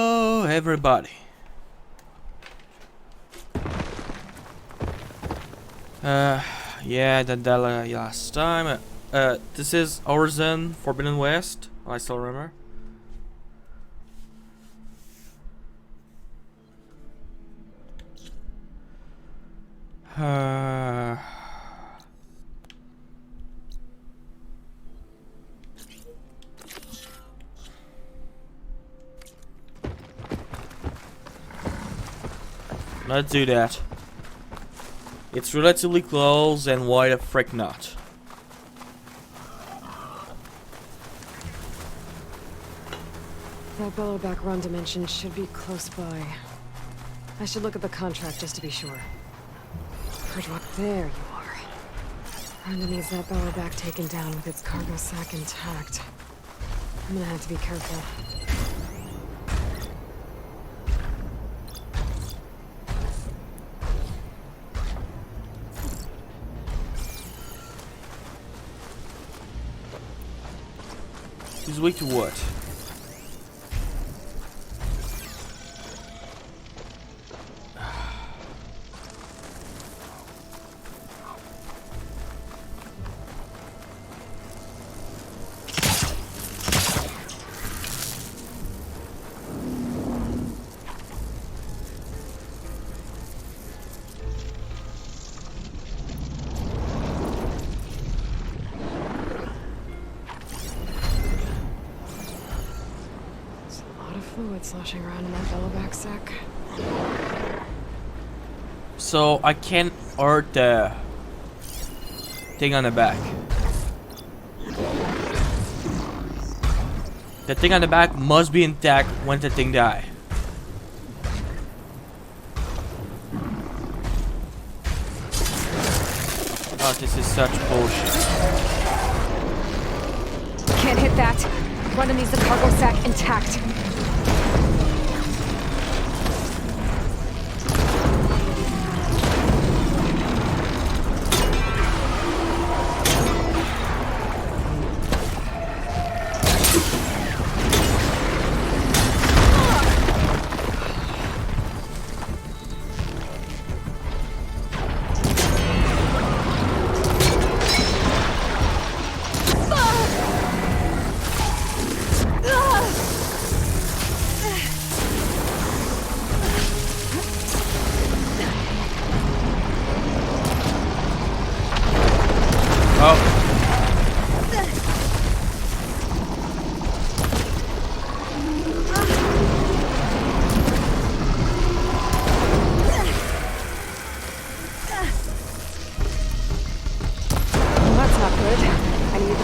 Hello, everybody. Yeah, that last time. This is Horizon Forbidden West. I still remember. Let's do that. It's relatively close, and why the frick not? That bellowback run dimension should be close by. I should look at the contract just to be sure. There you are. Rhonda needs that bellowback taken down with its cargo sack intact. I'm gonna have to be careful. He's weak to what? Fluid sloshing around in that bellowback sack. So I can't hurt the thing on the back. The thing on the back must be intact when the thing die. Oh, this is such bullshit. Can't hit that. Rhonda needs the cargo sack intact.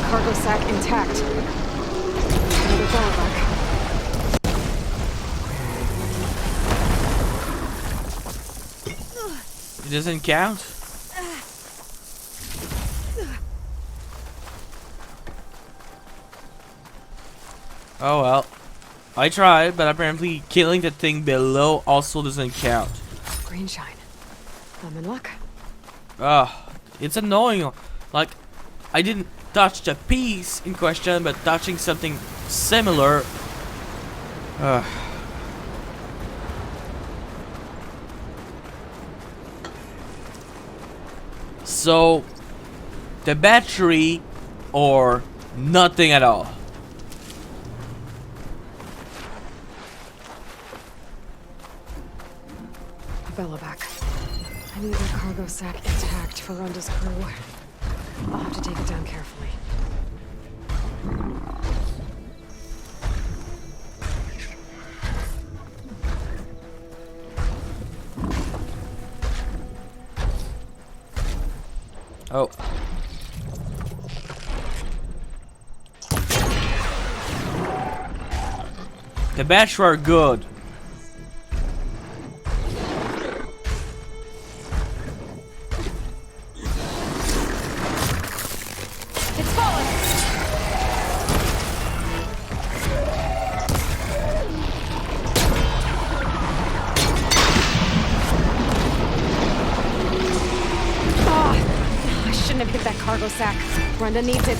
Cargo sack intact. Another bellowback. It doesn't count? Oh well. I tried, but apparently killing the thing below also doesn't count. Green shine. I'm in luck. It's annoying. Like, I didn't touch the piece in question, but touching something similar. So, the battery or nothing at all. Bellowback. I need that cargo sack intact for Rhonda's crew. I'll have to take it down carefully. Oh. The batteries are good. Shouldn't have hit that cargo sack. Rhonda needs it.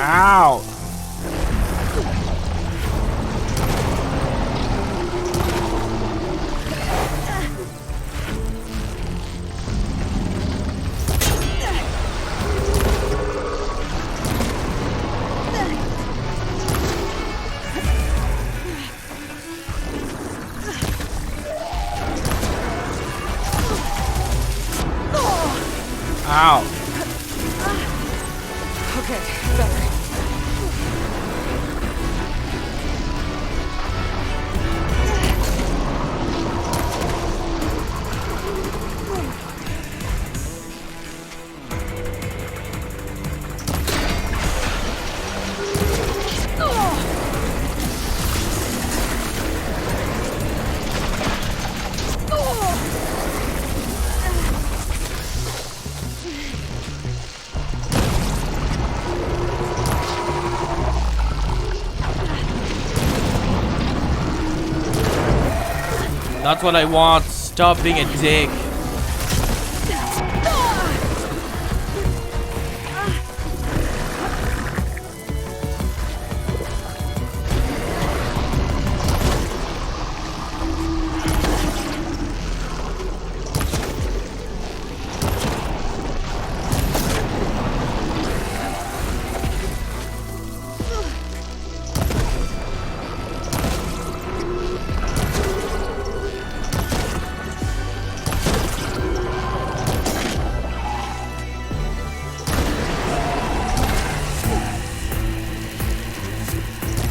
Ow! Ow! Okay, better. That's what I want. Stop being a dick.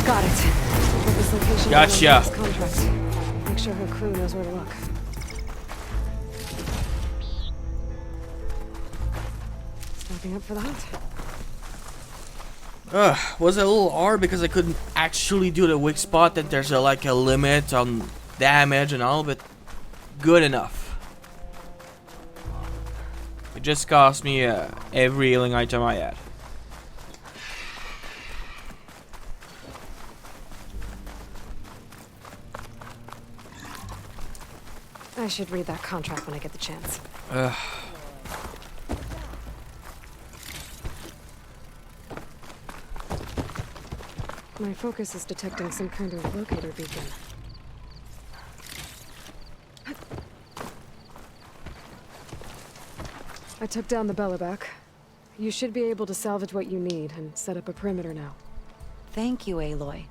Got it. Put this location Gotcha. down on this contract. Make sure her crew knows where to look. Stepping up for that. Was it a little hard because I couldn't actually do the weak spot, that there's like a limit on damage and all, but good enough. It just cost me every healing item I had. I should read that contract when I get the chance. My focus is detecting some kind of locator beacon. I took down the Bellaback. You should be able to salvage what you need and set up a perimeter now. Thank you, Aloy.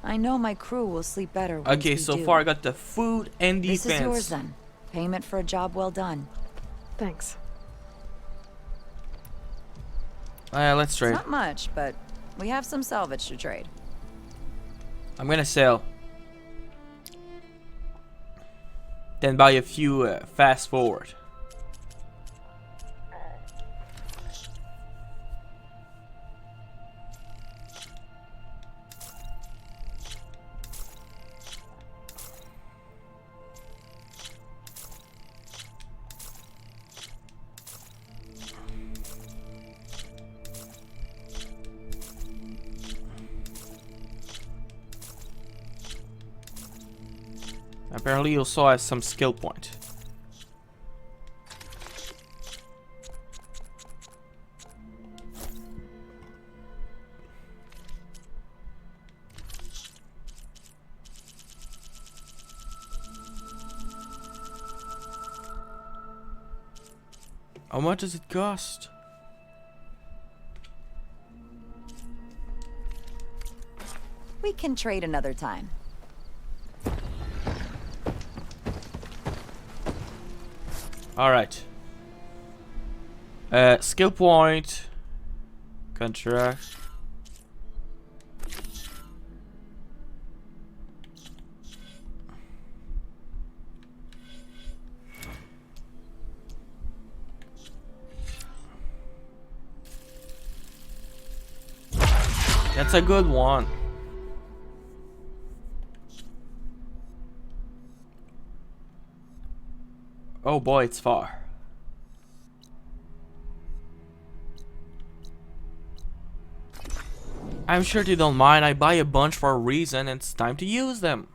I know my crew will sleep better once Okay, we so do. far I got the food and defense. This is yours then. Payment for a job well done. Thanks. Let's trade. It's not much, but we have some salvage to trade. I'm gonna sell. Then buy a few fast forward. Apparently you also have some skill point. How much does it cost? We can trade another time. Alright. Skill point. Contract. That's a good one. Oh boy, it's far. I'm sure they don't mind. I buy a bunch for a reason, and it's time to use them.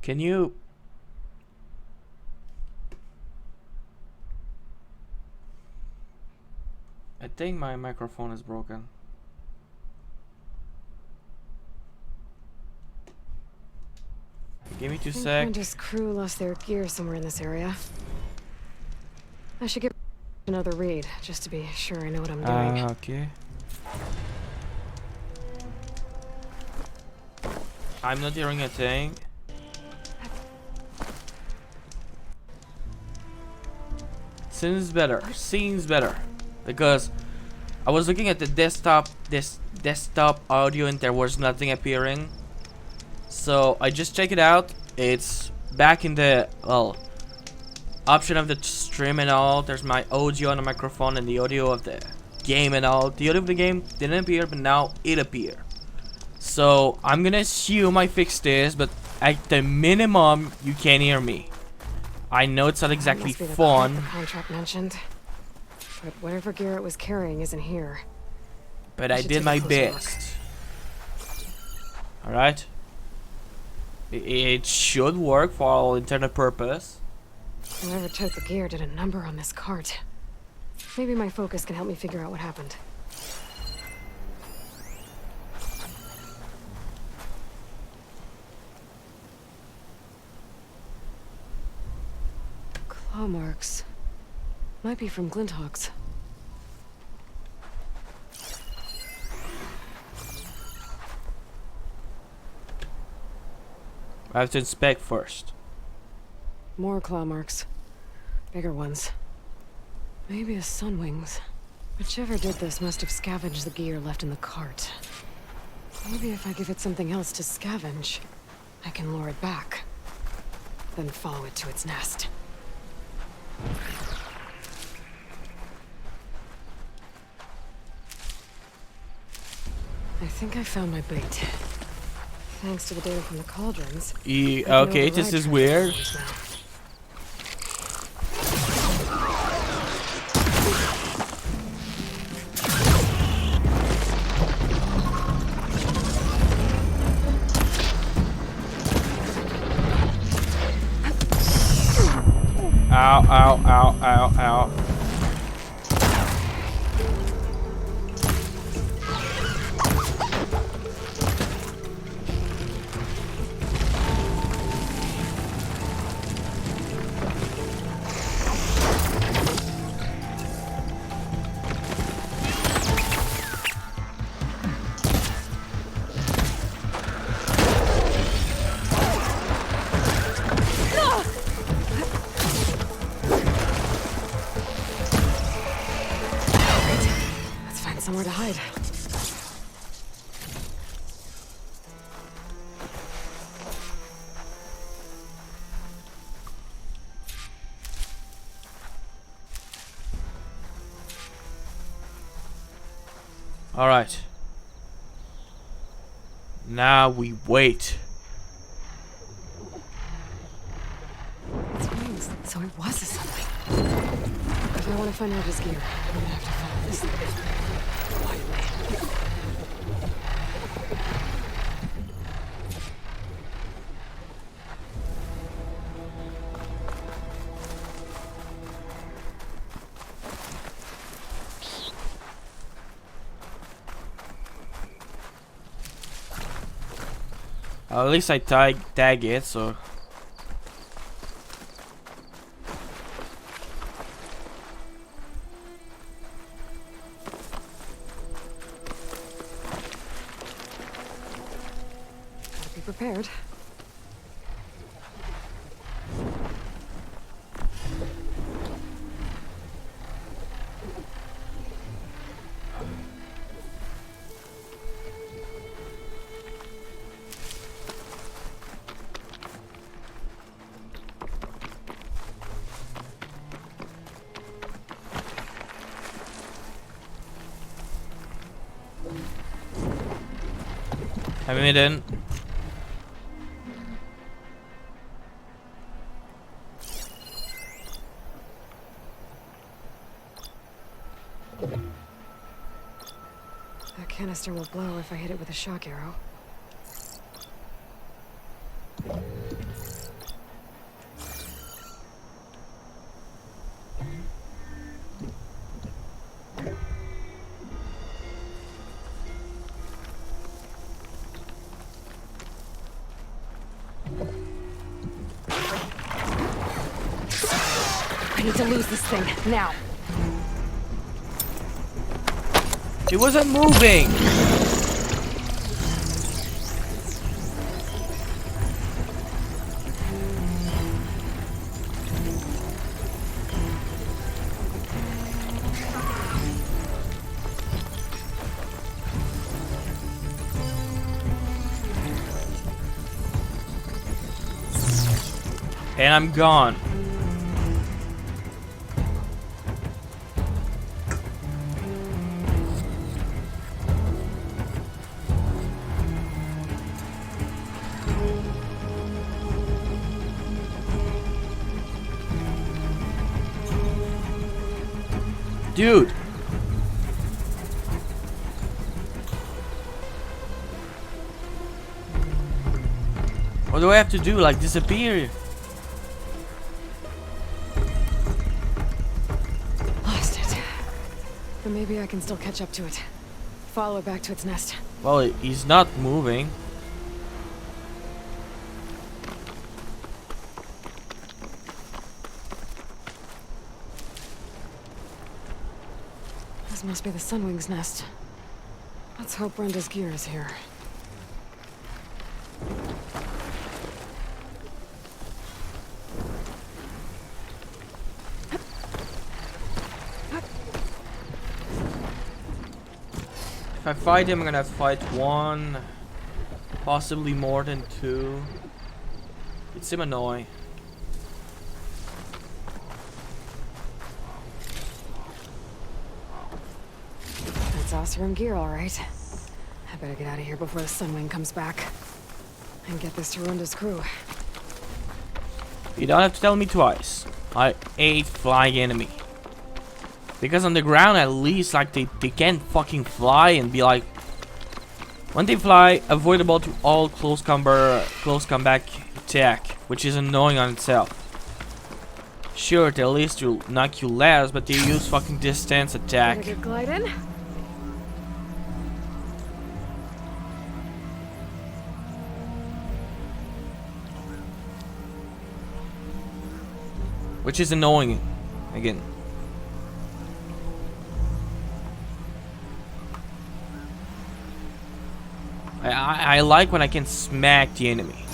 Can you... I think my microphone is broken. Give me 2 I think sec. Brenda's crew lost their gear somewhere in this area. I should give another read, just to be sure I know what I'm doing. Okay. I'm not hearing a thing. Seems better. Because I was looking at the desktop audio and there was nothing appearing. So I just checked it out. It's back in the, well, option of the stream and all. There's my audio on the microphone and the audio of the game and all. The audio of the game didn't appear, but now it appeared. So I'm gonna assume I fixed this, but at the minimum, you can hear me. I know it's not exactly That must be the fun. crap the contract mentioned. But whatever gear it was carrying isn't here. But I I should did take a my closer look. best. Alright. It should work for all intended purpose. Whoever took the gear did a number on this cart. Maybe my focus can help me figure out what happened. Claw marks. Might be from Glinthawks. I have to inspect first. More claw marks. Bigger ones. Maybe a sunwings. Whichever did this must have scavenged the gear left in the cart. Maybe if I give it something else to scavenge, I can lure it back. Then follow it to its nest. I think I found my bait. Thanks to the data from the cauldrons. Okay, this is weird. Ow, ow, ow, ow, ow. Let's find somewhere to hide. All right. Now we wait. It's wings, so it was a sunlight. If I want to find out his gear, I'm gonna have to follow this thing quietly. At least I tag it, so. Gotta be prepared. Have it in. That canister will blow if I hit it with a shock arrow. need to lose this thing, now. It wasn't moving! And I'm gone. Dude. What do I have to do? Like disappear? Lost it. But maybe I can still catch up to it. Follow it back to its nest. Well, he's not moving. This must be the Sunwing's nest. Let's hope Brenda's gear is here. If I fight him, I'm gonna have to fight one, possibly more than two. It's him annoying. That's Oseram gear, all right. I better get out of here before the Sunwing comes back. And get this to Runda's crew. You don't have to tell me twice. I hate flying enemy. Because on the ground, at least, like, they can't fucking fly and be like... When they fly, avoidable to all close combat attack, which is annoying on itself. Sure, they at least will knock you less, but they use fucking distance attack. Better get gliding. Which is annoying, again. I like when I can smack the enemy.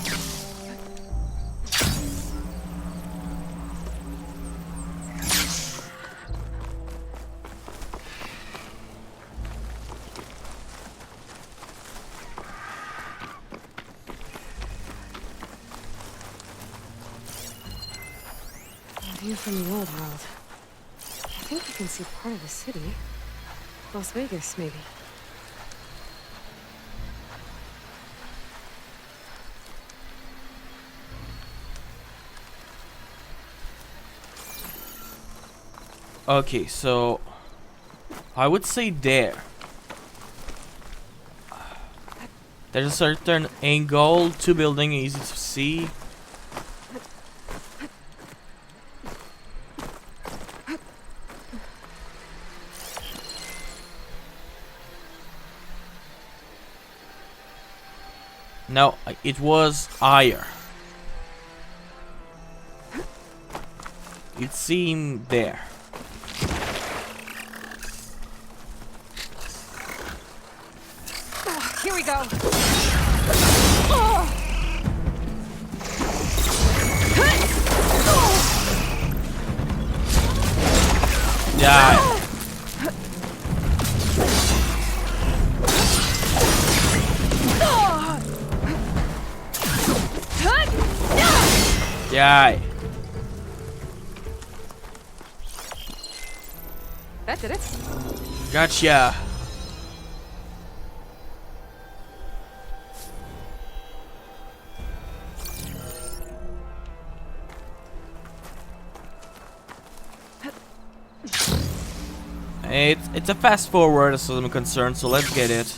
View from the old world. I think you can see part of the city. Las Vegas, maybe. Okay, so I would say there. There's a certain angle to building, easy to see. No, it was higher. It seemed there. Here we go. Die. Die. That did it. Gotcha. It's a fast forward as far as I'm concerned, so let's get it.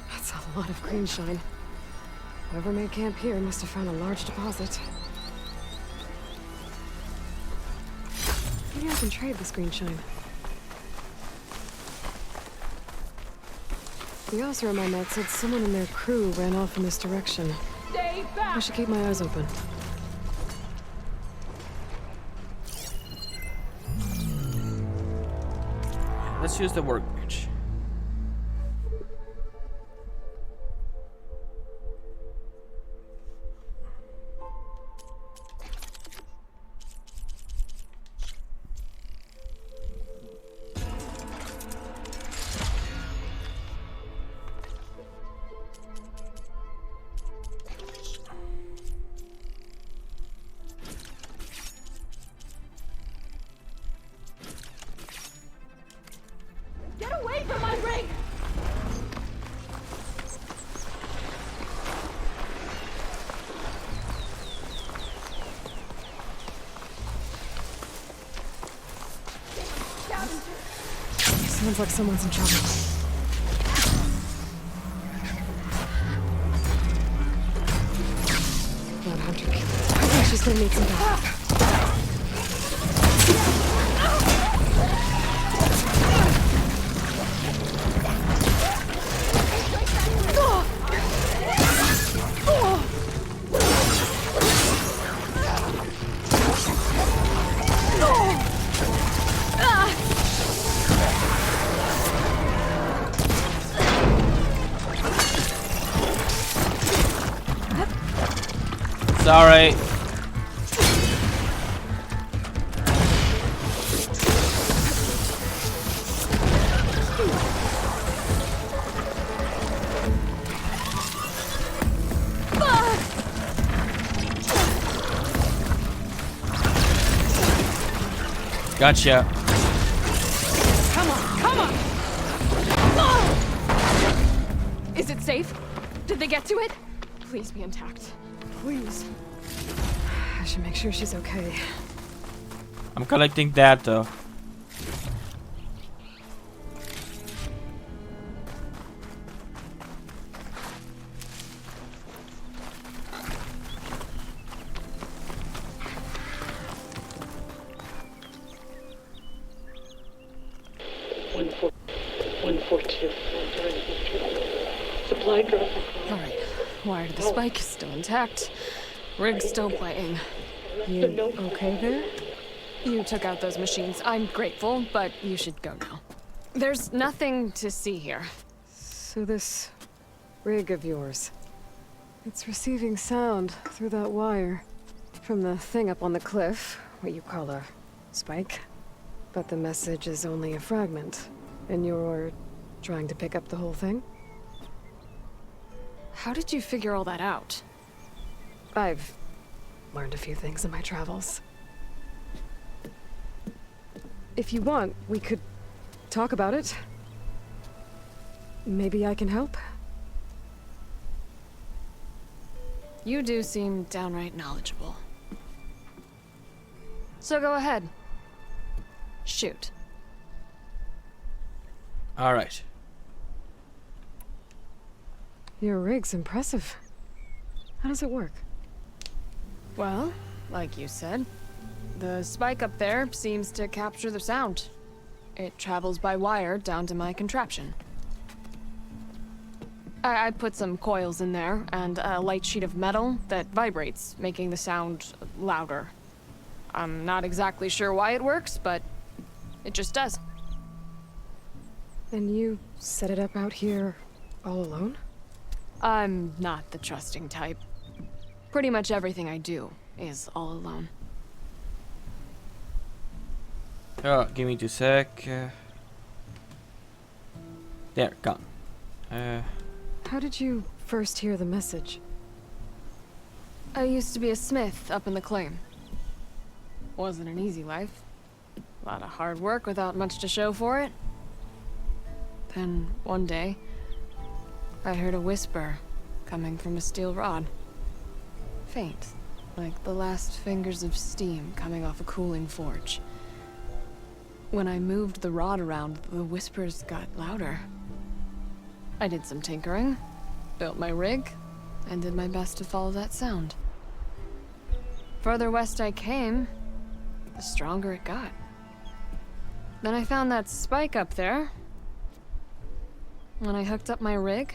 That's a lot of green shine. Whoever made camp here must have found a large deposit. Maybe I can trade this green shine. The officer I met said someone in their crew ran off in this direction. Stay back! I should keep my eyes open. Let's use the workbench. Get away from my rig! Sounds like someone's in trouble. Not Hunter. I think she's gonna need some help. Sorry. Gotcha. Come on! Is it safe? Did they get to it? Please be intact. Please. I should make sure she's okay. I'm collecting that though. Supply drop. Alright. Wire to the spike is still intact. Rig's still playing. You okay there? You took out those machines. I'm grateful, but you should go now. There's nothing to see here. So this rig of yours, it's receiving sound through that wire from the thing up on the cliff, what you call a spike. But the message is only a fragment, and you're trying to pick up the whole thing? How did you figure all that out? I've learned a few things in my travels. If you want, we could talk about it. Maybe I can help? You do seem downright knowledgeable. So go ahead. Shoot. All right. Your rig's impressive. How does it work? Well, like you said, the spike up there seems to capture the sound. It travels by wire down to my contraption. I put some coils in there and a light sheet of metal that vibrates, making the sound louder. I'm not exactly sure why it works, but it just does. And you set it up out here all alone? I'm not the trusting type. Pretty much everything I do is all alone. Oh, give me 2 sec. There, gone. How did you first hear the message? I used to be a smith up in the claim. Wasn't an easy life. A lot of hard work without much to show for it. Then, one day, I heard a whisper coming from a steel rod. Faint, like the last fingers of steam coming off a cooling forge. When I moved the rod around, the whispers got louder. I did some tinkering, built my rig, and did my best to follow that sound. Further west I came, the stronger it got. Then I found that spike up there. When I hooked up my rig,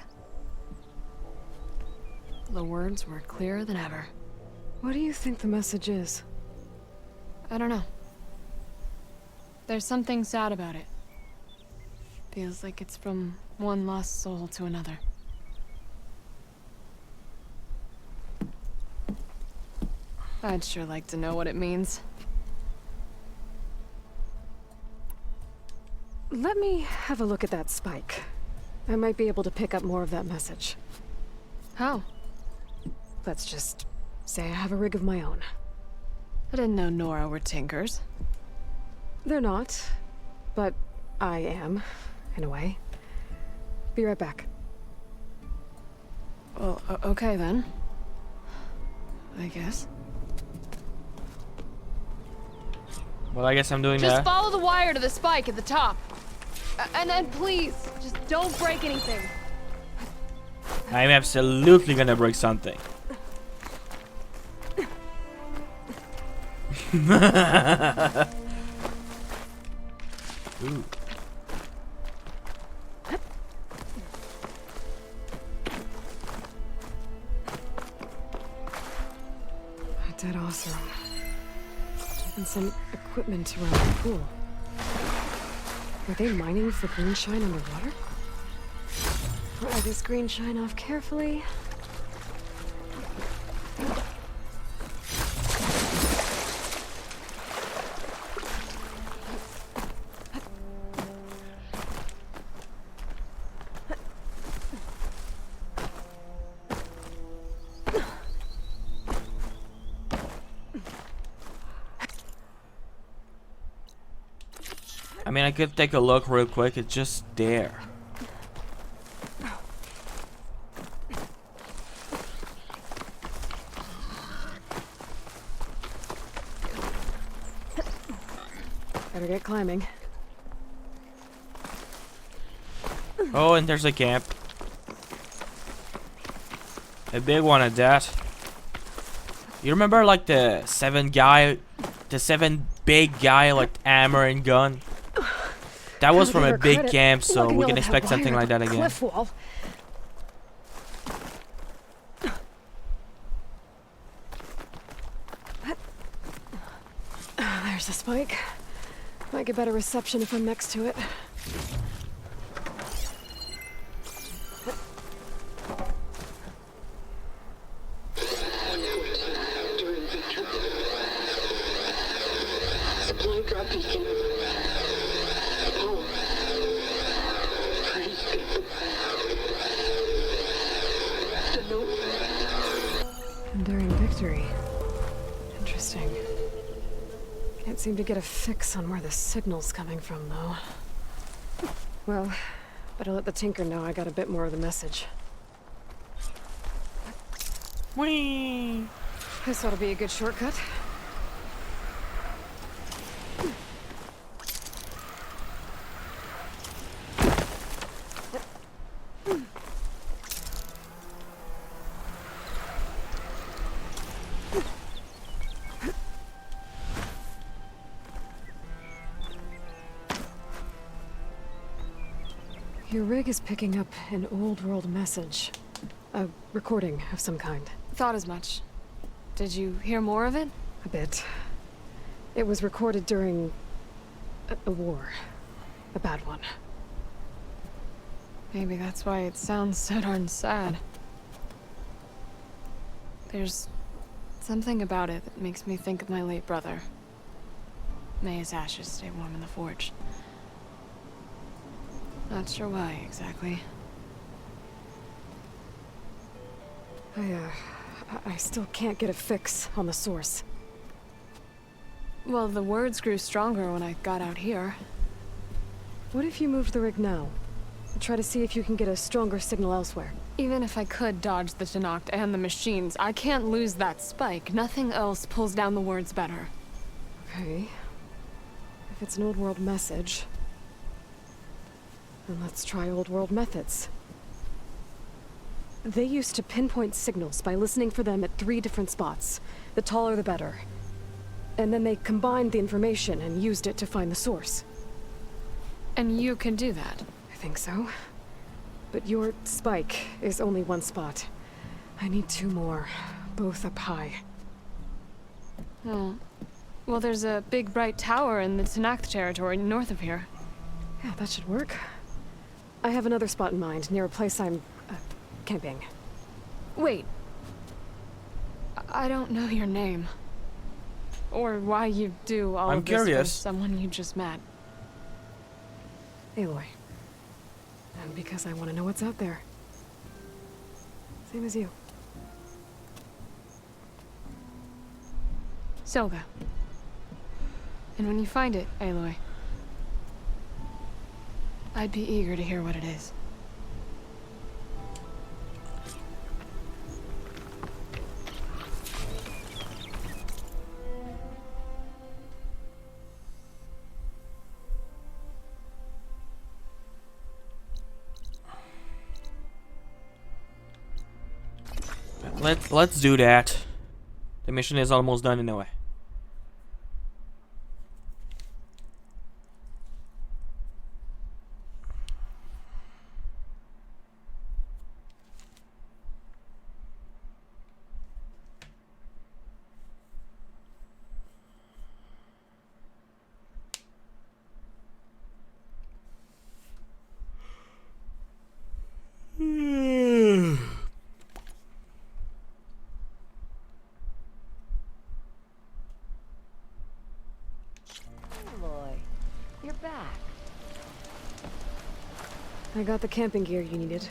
the words were clearer than ever. What do you think the message is? I don't know. There's something sad about it. Feels like it's from one lost soul to another. I'd sure like to know what it means. Let me have a look at that spike. I might be able to pick up more of that message. How? Let's just say I have a rig of my own. I didn't know Nora were tinkers. They're not, but I am, in a way. Be right back. Well, okay then. I guess. Well, I guess I'm doing Just that. follow the wire to the spike at the top. And then please, just don't break anything. I'm absolutely gonna break something. Ooh. Dead awesome. And some equipment around the pool. Are they mining for green shine underwater? Pry this green shine off carefully. I mean, I could take a look real quick. It's just there. Better get climbing. Oh, and there's a camp. A big one at that. You remember like the seven big guy like hammer and gun? That was from a big camp, so we can expect something like that again. Cliff wall. There's the spike. Might get better reception if I'm next to it. Enduring victory. Interesting. Can't seem to get a fix on where the signal's coming from, though. Well, better let the Tinker know I got a bit more of the message. Whee! This ought to be a good shortcut. Your rig is picking up an old world message. A recording of some kind. Thought as much. Did you hear more of it? A bit. It was recorded during a war. A bad one. Maybe that's why it sounds so darn sad. There's something about it that makes me think of my late brother. May his ashes stay warm in the forge. Not sure why exactly. I still can't get a fix on the source. Well, the words grew stronger when I got out here. What if you moved the rig now? Try to see if you can get a stronger signal elsewhere. Even if I could dodge the Tennoct and the machines, I can't lose that spike. Nothing else pulls down the words better. Okay. If it's an old world message, then let's try old world methods. They used to pinpoint signals by listening for them at 3 different spots. The taller the better. And then they combined the information and used it to find the source. And you can do that. I think so. but your spike is only one spot. I need 2 more, both up high. Oh. Well, there's a big bright tower in the Tanakh territory north of here. Yeah, that should work. I have another spot in mind, near a place I'm, camping. Wait. I don't know your name. Or why you do all I'm of this curious. for someone you just met. Aloy. And because I want to know what's out there. Same as you. Selga. And when you find it, Aloy, I'd be eager to hear what it is. Let's do that. The mission is almost done anyway. Aloy, you're back. I got the camping gear you needed.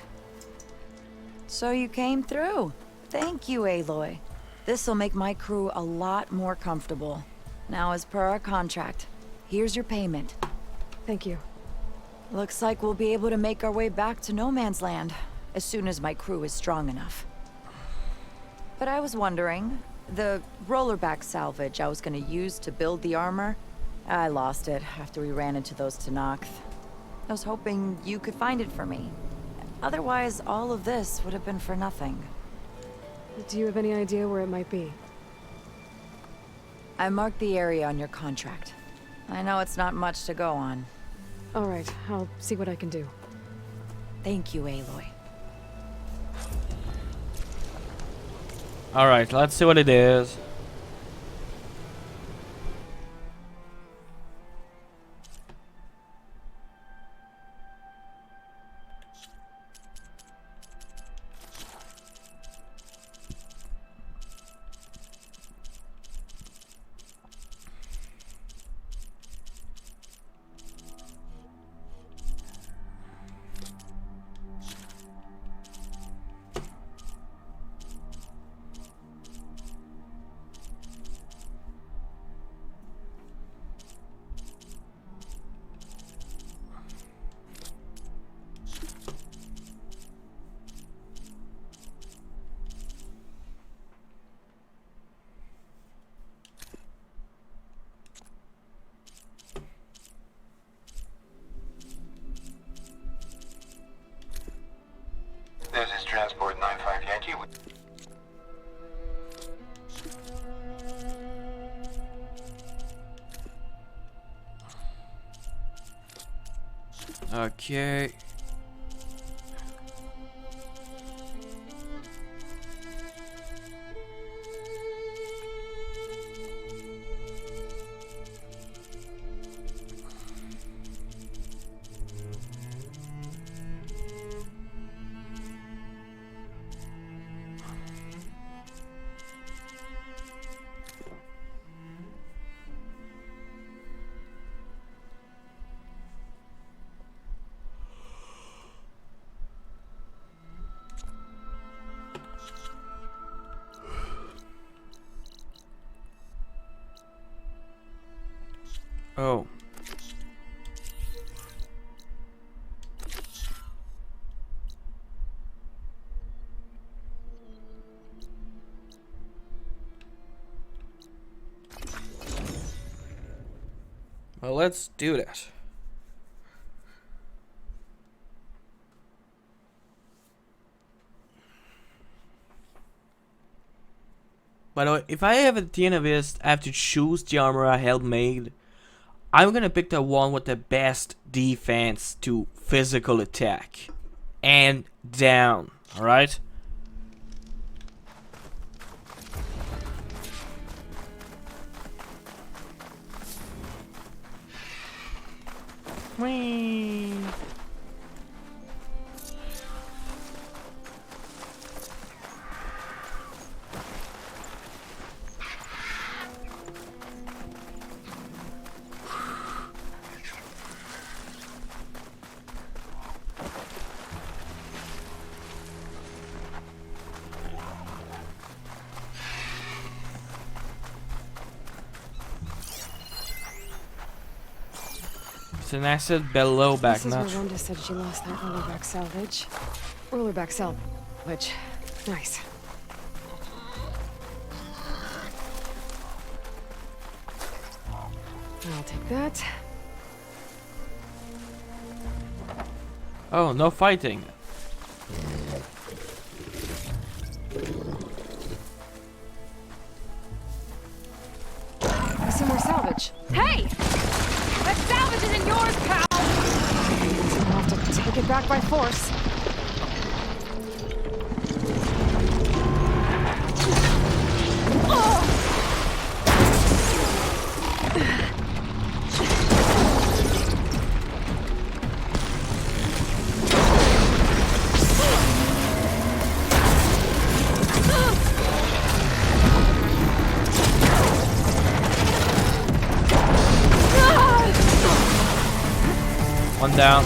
So you came through. Thank you, Aloy. This'll make my crew a lot more comfortable. Now, as per our contract, here's your payment. Thank you. Looks like we'll be able to make our way back to No Man's Land as soon as my crew is strong enough. But I was wondering, the rollerback salvage I was gonna use to build the armor, I lost it after we ran into those Tanakh. I was hoping you could find it for me. Otherwise, all of this would have been for nothing. Do you have any idea where it might be? I marked the area on your contract. I know it's not much to go on. All right, I'll see what I can do. Thank you, Aloy. Alright, let's see what it is. This is Transport 95 Yankee. Okay. Oh. Well, let's do that. By the way, if I have at the end of this, I have to choose the armor I held made, I'm gonna pick the one with the best defense to physical attack. and down. All right. Whee. It's an asset below back, This is not where Wanda said she lost that rollerback salvage. Rollerback salvage. Nice. I'll take that. Oh, no fighting. I see more salvage. Hey! That salvage isn't yours, pal! I'll have to take it back by force. One down.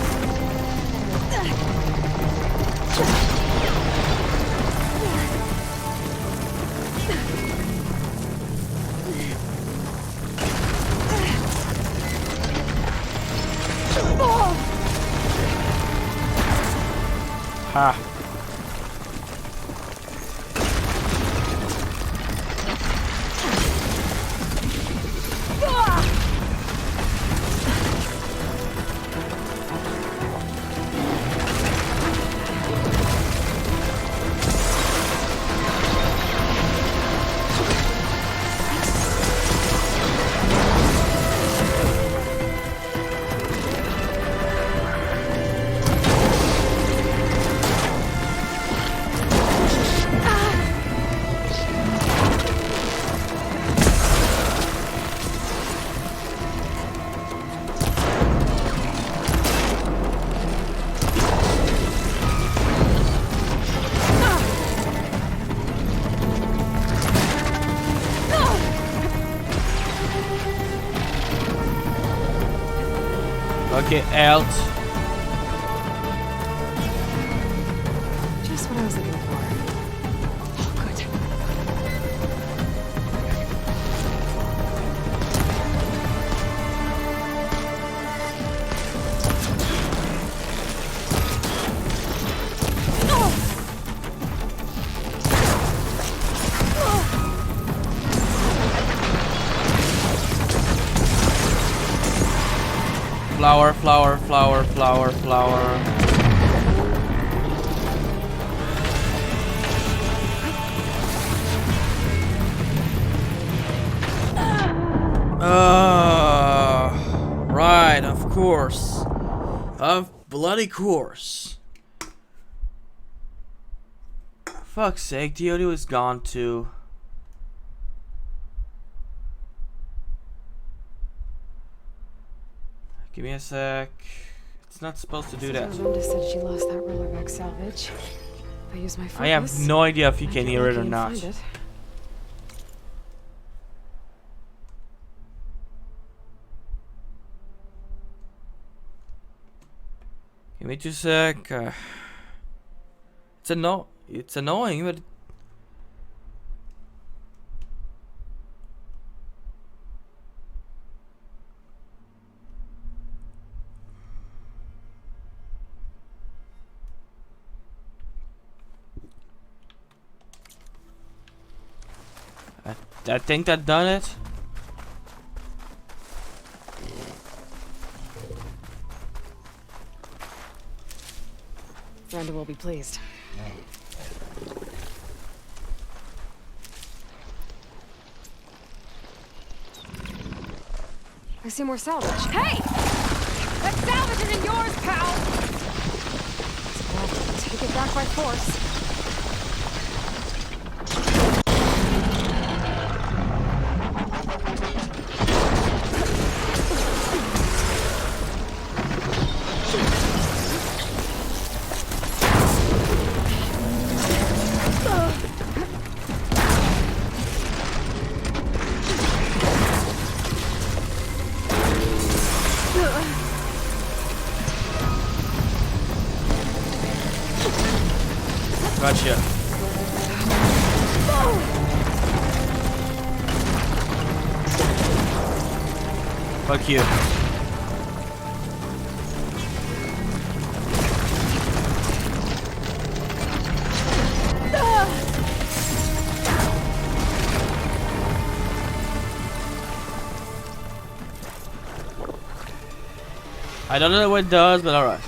Ha. Okay, out. Just what I was looking for. Oh, good. Flower, flower, flower, flower, flower. Right, of course. Of bloody course. Fuck's sake, the audio is gone too. Give me a sec. It's not supposed to do that. Wanda said she lost that rollerback salvage. If I use my focus, I have no idea if you I can get hear it lucky or and not. find it. Give me 2 sec. It's annoying, but I think that done it. Brenda will be pleased. I see more salvage. Hey! That salvage isn't yours, pal! I'll have to take it back by force. Gotcha. Fuck you. I don't know what it does, but alright.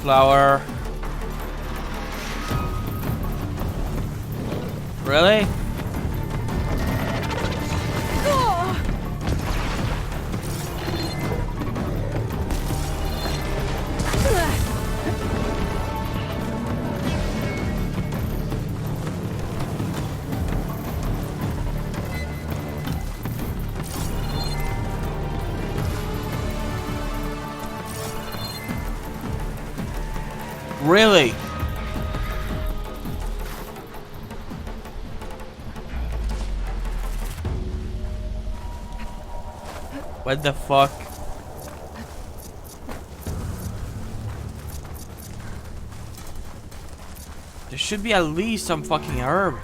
Flower. Really? Really? What the fuck? There should be at least some fucking herb.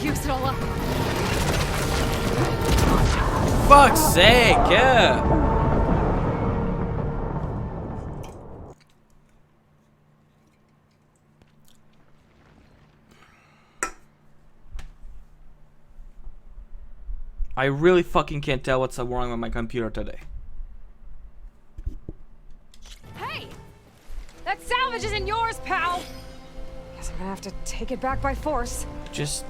Use it all up. Fuck's sake, yeah. I really fucking can't tell what's wrong with my computer today. Hey! That salvage isn't yours, pal! Guess I'm gonna have to take it back by force. Just,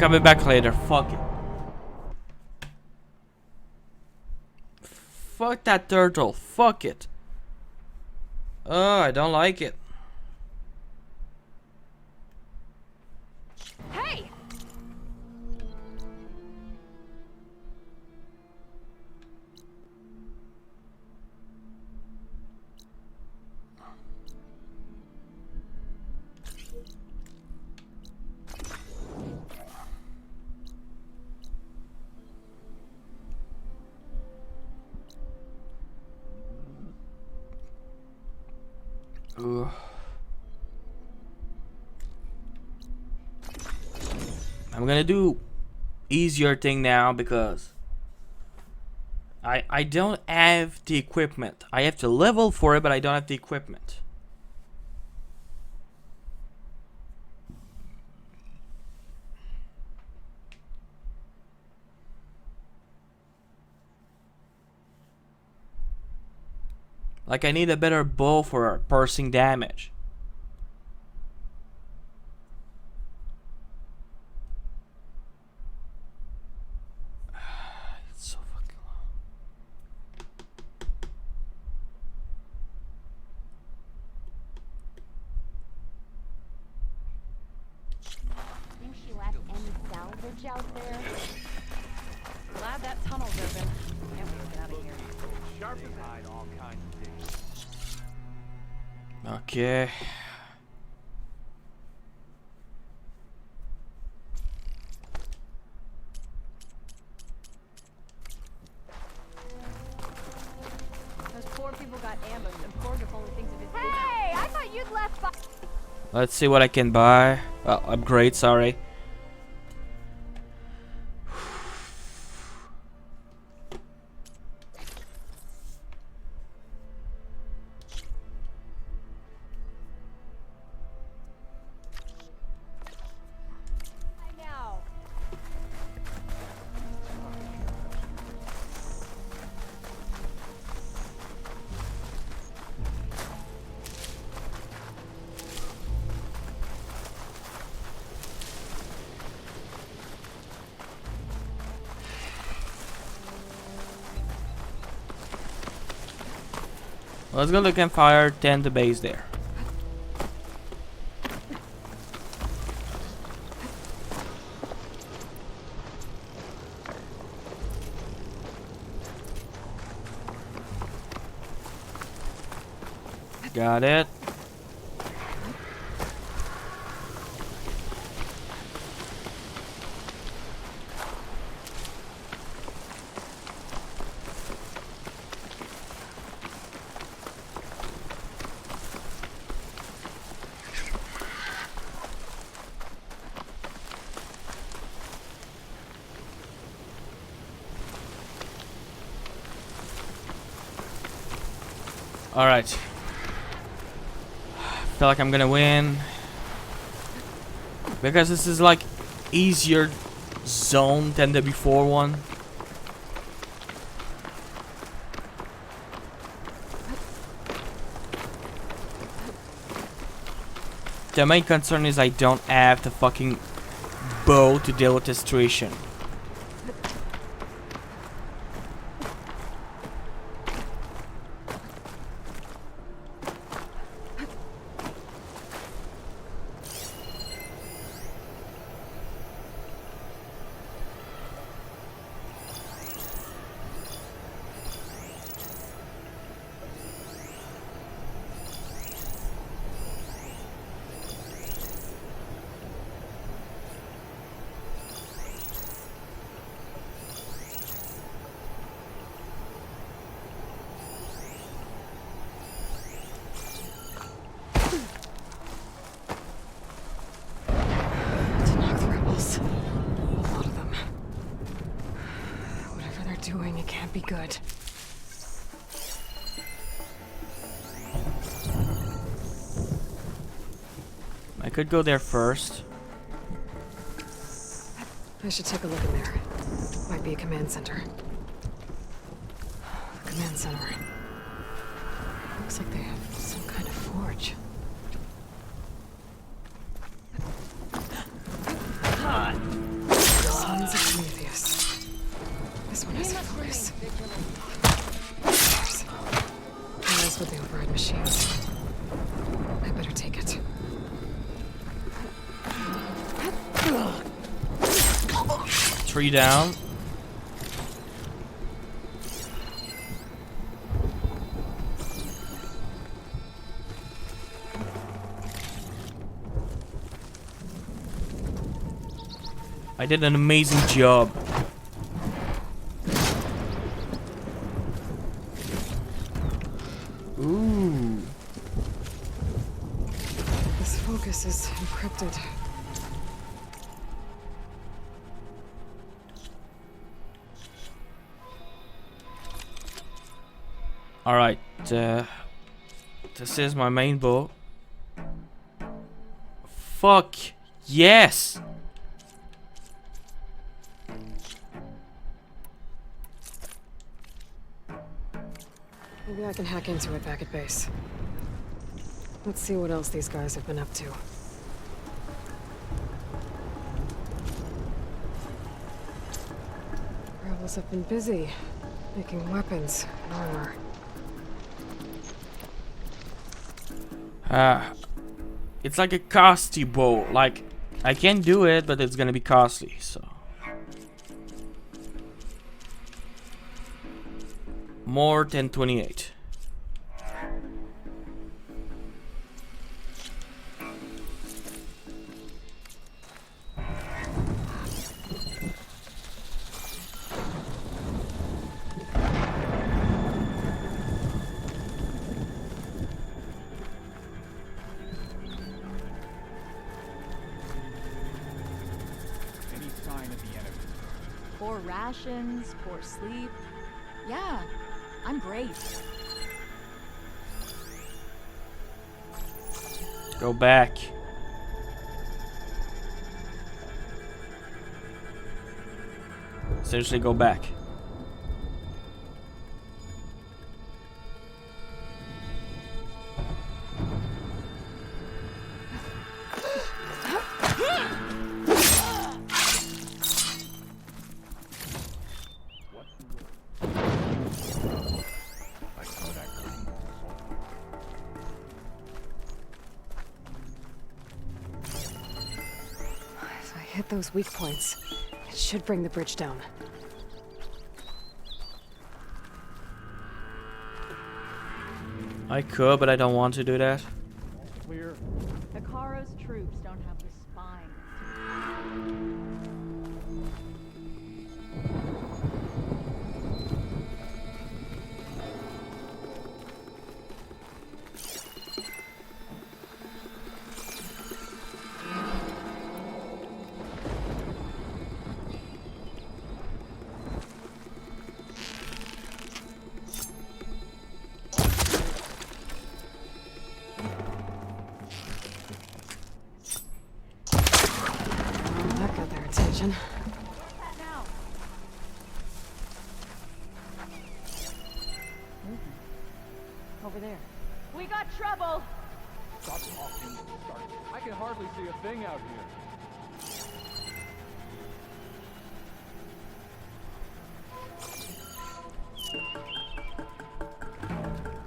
coming back later. Fuck it. Fuck that turtle. Fuck it. Oh, I don't like it. Hey! Ugh. I'm gonna do easier thing now because I don't have the equipment. I have to level for it, but I don't have the equipment. Like I need a better bow for piercing damage. It's so fucking long. Think she left any salvage out there? Glad that tunnel's open. Can't wait to get out of here. Okay. Those poor people got ambushed, and Porgif only thinks of his Hey! I thought you'd left by Let's see what I can buy. Upgrade, sorry. now. Let's go to the campfire, tend the base there. Got it. All right. Feel like I'm gonna win because this is like easier zone than the before one. The main concern is I don't have the fucking bow to deal with the situation. To knock the rebels. A lot of them. Whatever they're doing, it can't be good. I could go there first. I should take a look in there. Might be a command center. The command center. Looks like they have some kind of forge. this with the override machines. I better take it. 3 down. I did an amazing job. Ooh. This focus is encrypted. Alright, this is my main bow. Fuck yes! Maybe I can hack into it back at base. Let's see what else these guys have been up to. Rebels have been busy, making weapons and armor. It's like a costly bow. Like, I can do it, but it's gonna be costly, so. More than 28. Poor rations, poor sleep. Yeah, I'm great. Go back. Seriously, go back. If I hit those weak points, it should bring the bridge down. I could, but I don't want to do that. Clear. Hikaru's troops don't have the spine. That got their attention. What's that now? Over there. We got trouble! Stop talking. Start. I can hardly see a thing out here.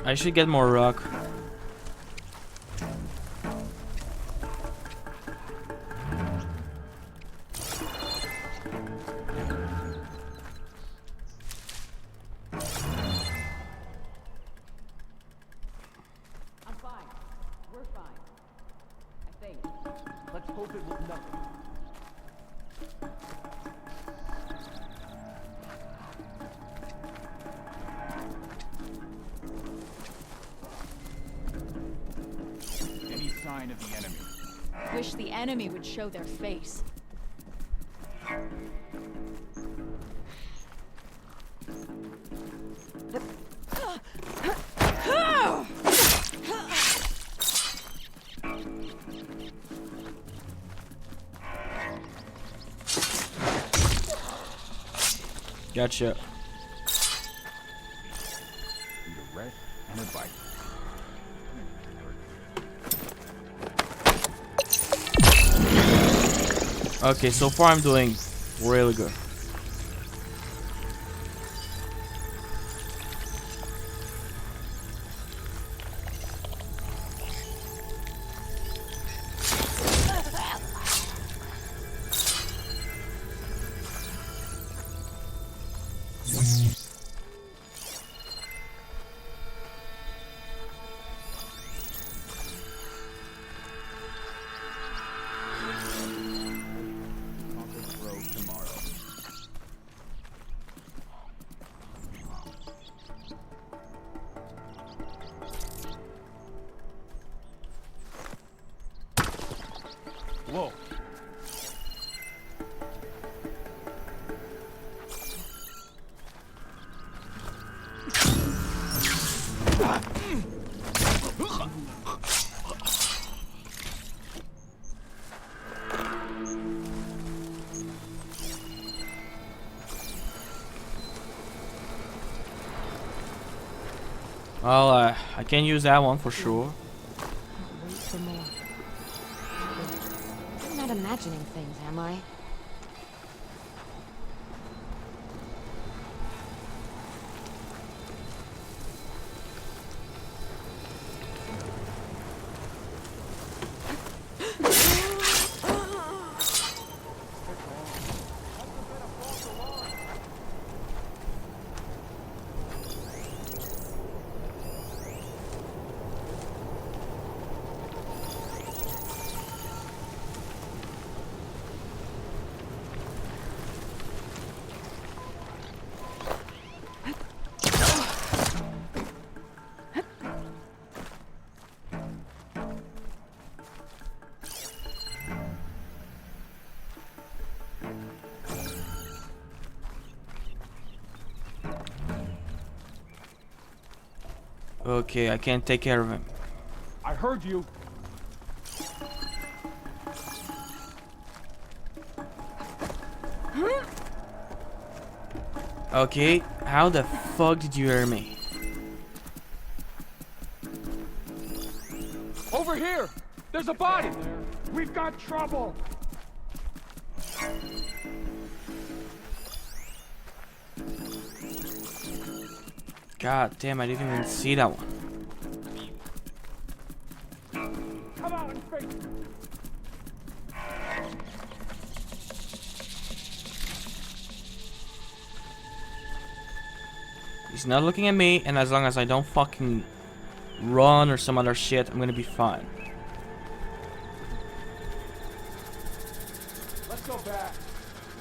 I should get more rock. I'm fine. We're fine. I think. Let's hope it was nothing. Any sign of the enemy? Wish the enemy would show their face. Gotcha. Need a rest and a bite. Okay, so far I'm doing really good. Well, I can use that one for sure. Wait for more. I'm not imagining things, am I? Okay, I can't take care of him. I heard you. Okay, how the fuck did you hear me? Over here! There's a body! We've got trouble! God damn, I didn't even see that one. Come out and face me! He's not looking at me, and as long as I don't fucking run or some other shit, I'm gonna be fine. Let's go back.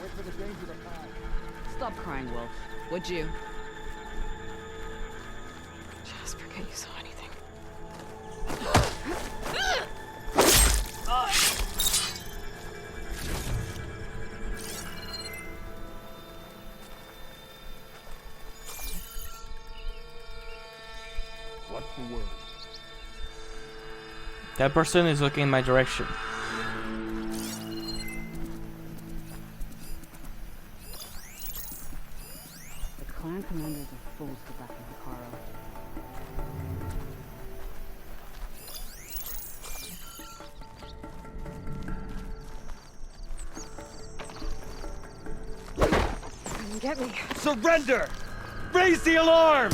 Wait for the danger to pass. Stop crying, Wolf. Would you? Just forget you saw anything. What's the word? That person is looking in my direction. The clan commanders are fools to back in Hikaro. Come get me. Surrender! Raise the alarm!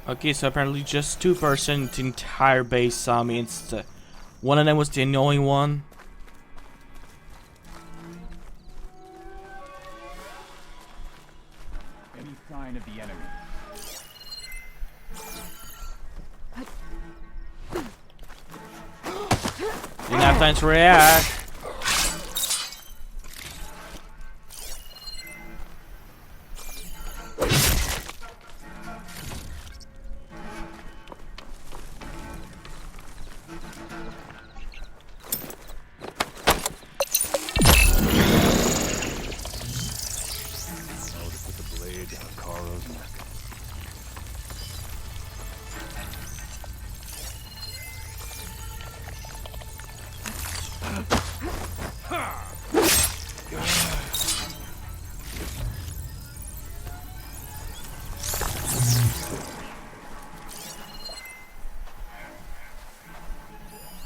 Okay, so apparently just 2 persons, the entire base saw me. One of them was the annoying one. Any sign of the enemy? Didn't have time to react.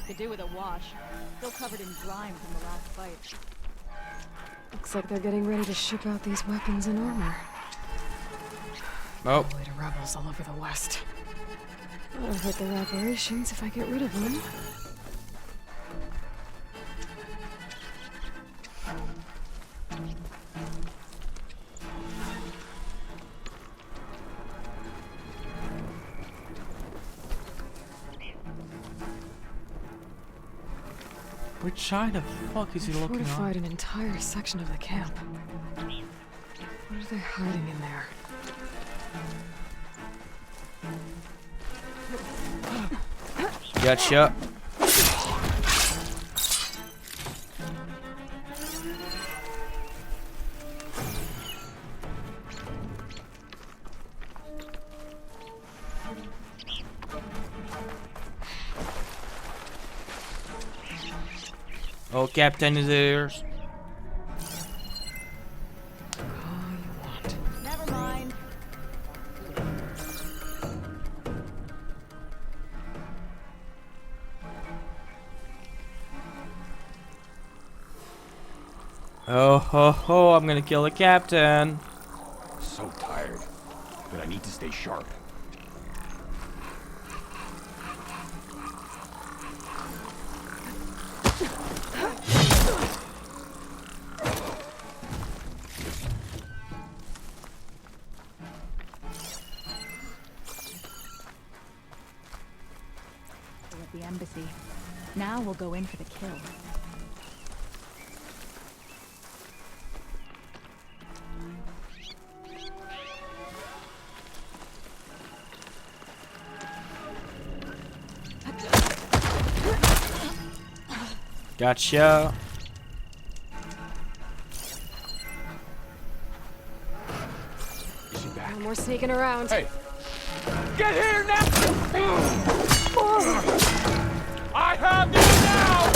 Could do with a wash. Still covered in grime from the last fight. Looks like they're getting ready to ship out these weapons and armor. Oh, Probably to rebels all over the West. That'll hurt their operations if I get rid of them. Which side the fuck is he They looking fortified on? an entire section of the camp. What are they hiding in there? Gotcha. Oh, Captain is yours. All you want. Never mind. Oh ho ho, I'm gonna kill the captain. So tired, but I need to stay sharp. We're at the embassy. Now we'll go in for the kill. Gotcha. Is she back? No more sneaking around. Hey! Get here now! I have you now!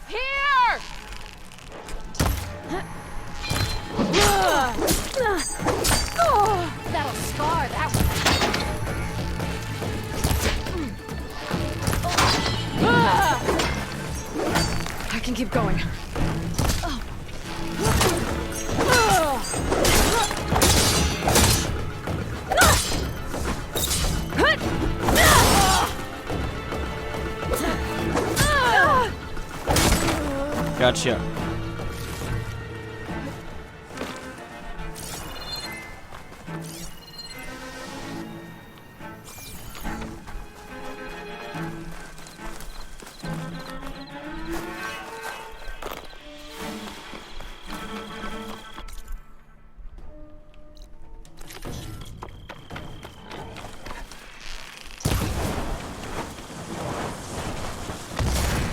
Here! That'll scar that one. I can keep going. Gotcha.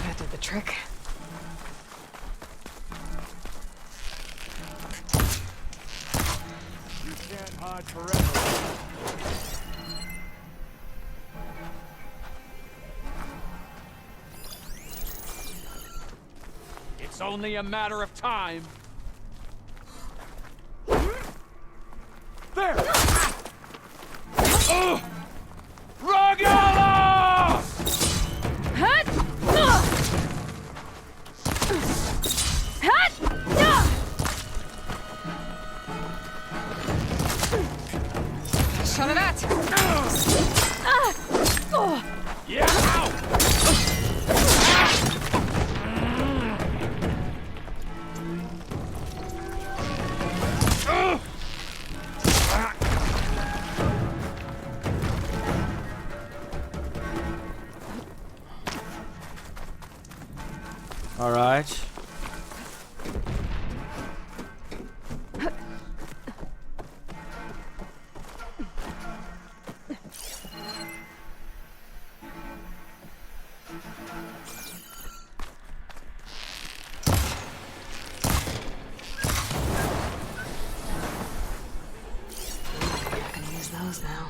That did the trick. You can't hide forever. It's only a matter of time. There! Ragala! Shot of that! Yeah! Ow! All right. I can use those now.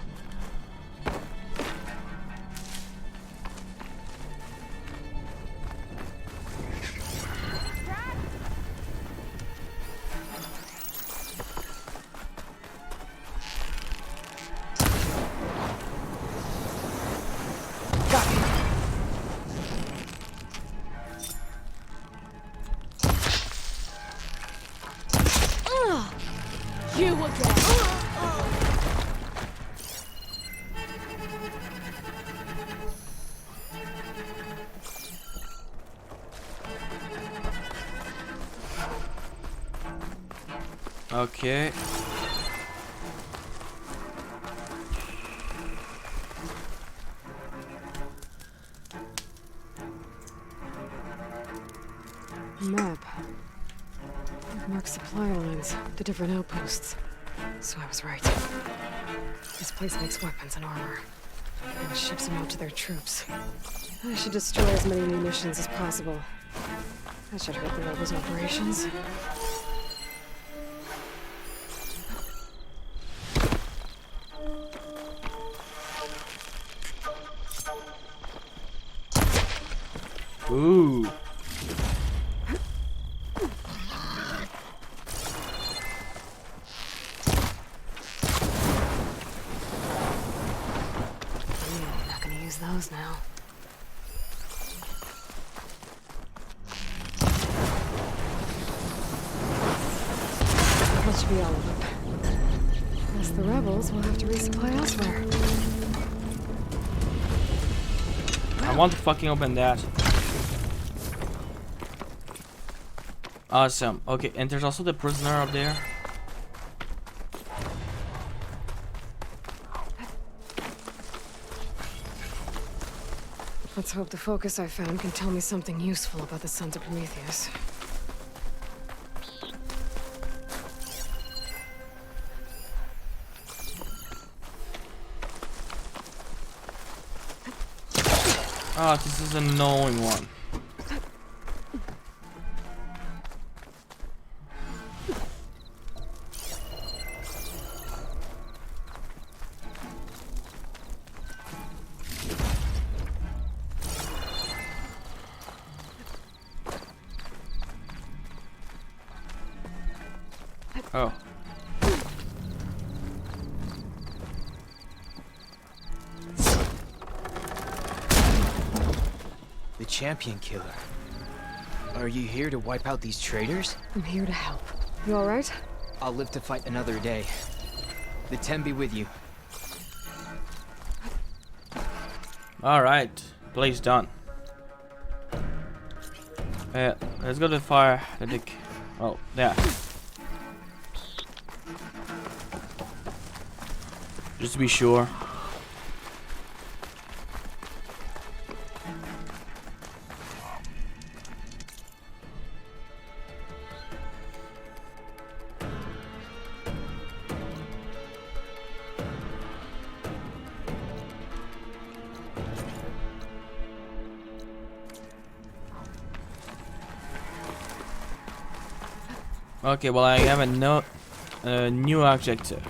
Okay. Map. Mark supply lines, the different outposts. So I was right. This place makes weapons and armor, and ships them out to their troops. I should destroy as many munitions as possible. That should hurt the rebels' operations. Ooh. Not gonna use those now. That should be all of them. Guess the rebels will have to resupply elsewhere. I want to fucking open that. Awesome. Okay, and there's also the prisoner up there. Let's hope the focus I found can tell me something useful about the Sons of Prometheus. Oh, this is an annoying one. Oh. The champion killer. Are you here to wipe out these traitors? I'm here to help. You alright? I'll live to fight another day. The 10 be with you. Alright. Place done. Let's go to the fire. The dick. Oh, yeah. Just to be sure. Okay, well I have a new objective.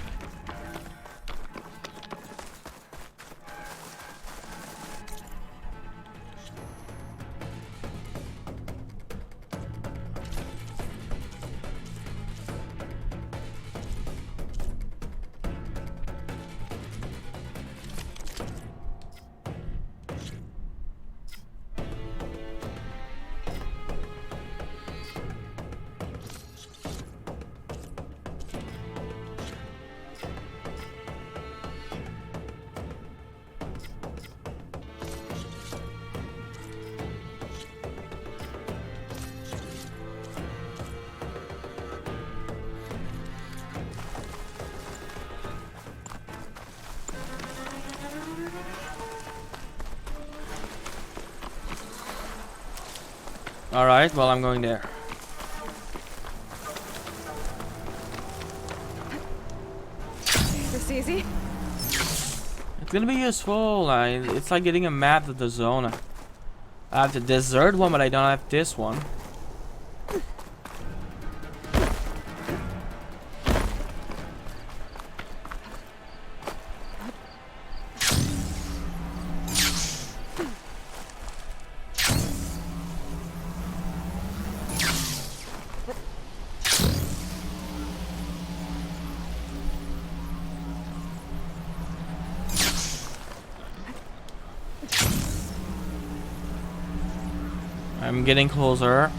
Alright, well I'm going there. This easy? It's gonna be useful. It's like getting a map of the zone. I have the desert one, but I don't have this one. I'm getting closer.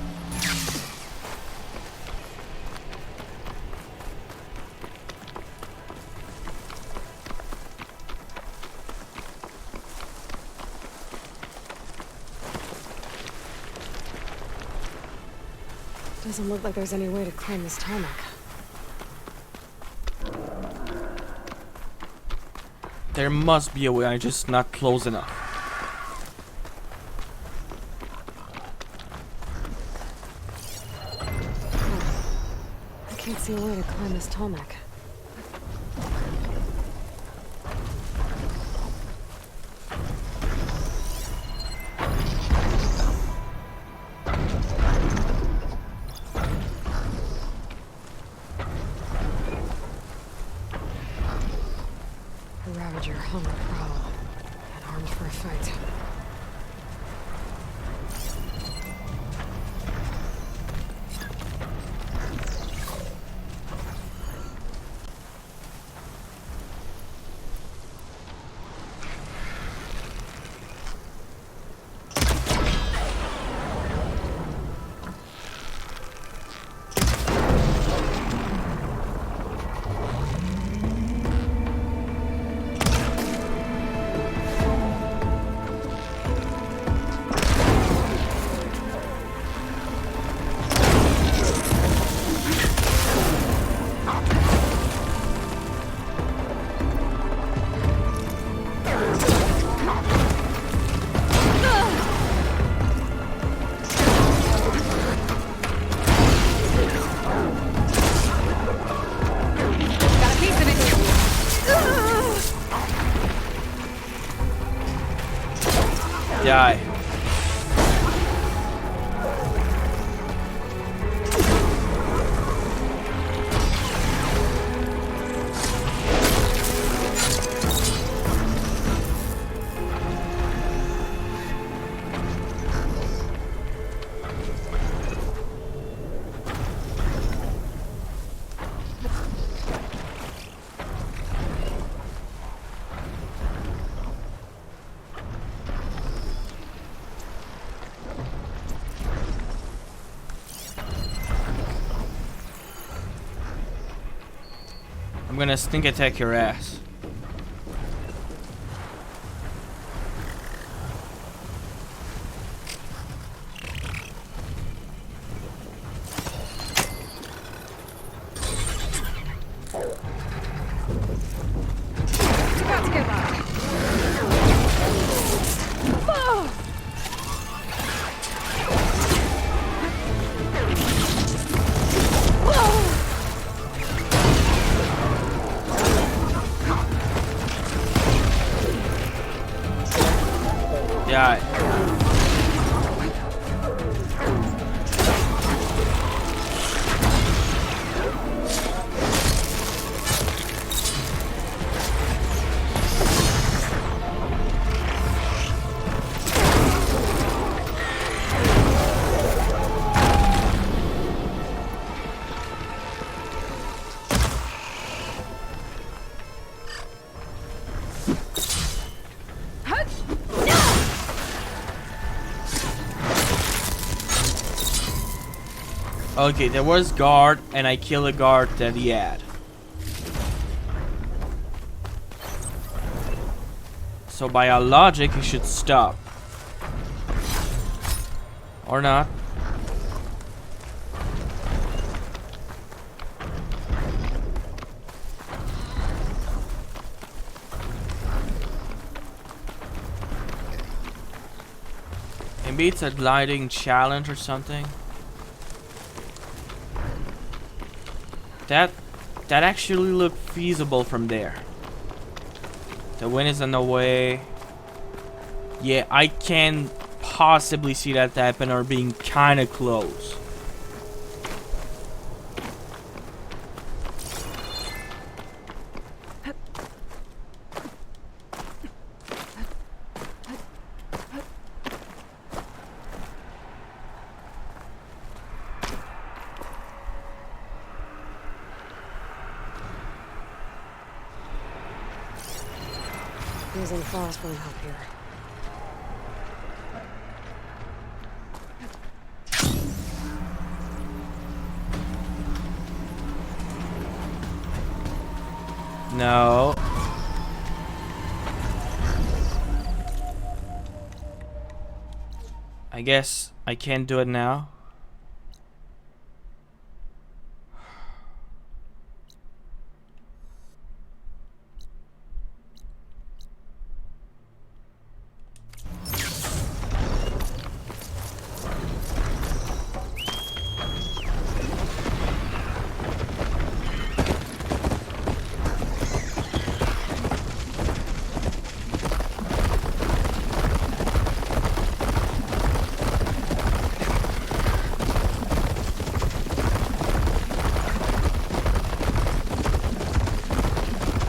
Doesn't look like there's any way to climb this tarmac. There must be a way, I'm just not close enough. I can't see a way to climb this tarmac. The Ravager hung the prowl and armed for a fight. Die. I'm gonna sneak attack your ass. Die. Okay, there was guard, and I killed a guard that he had. So by our logic, he should stop. Or not. Maybe it's a gliding challenge or something. That actually looked feasible from there. The wind is in the way. Yeah, I can possibly see that happen or being kind of close. Using frost won't help here. No. I guess I can't do it now.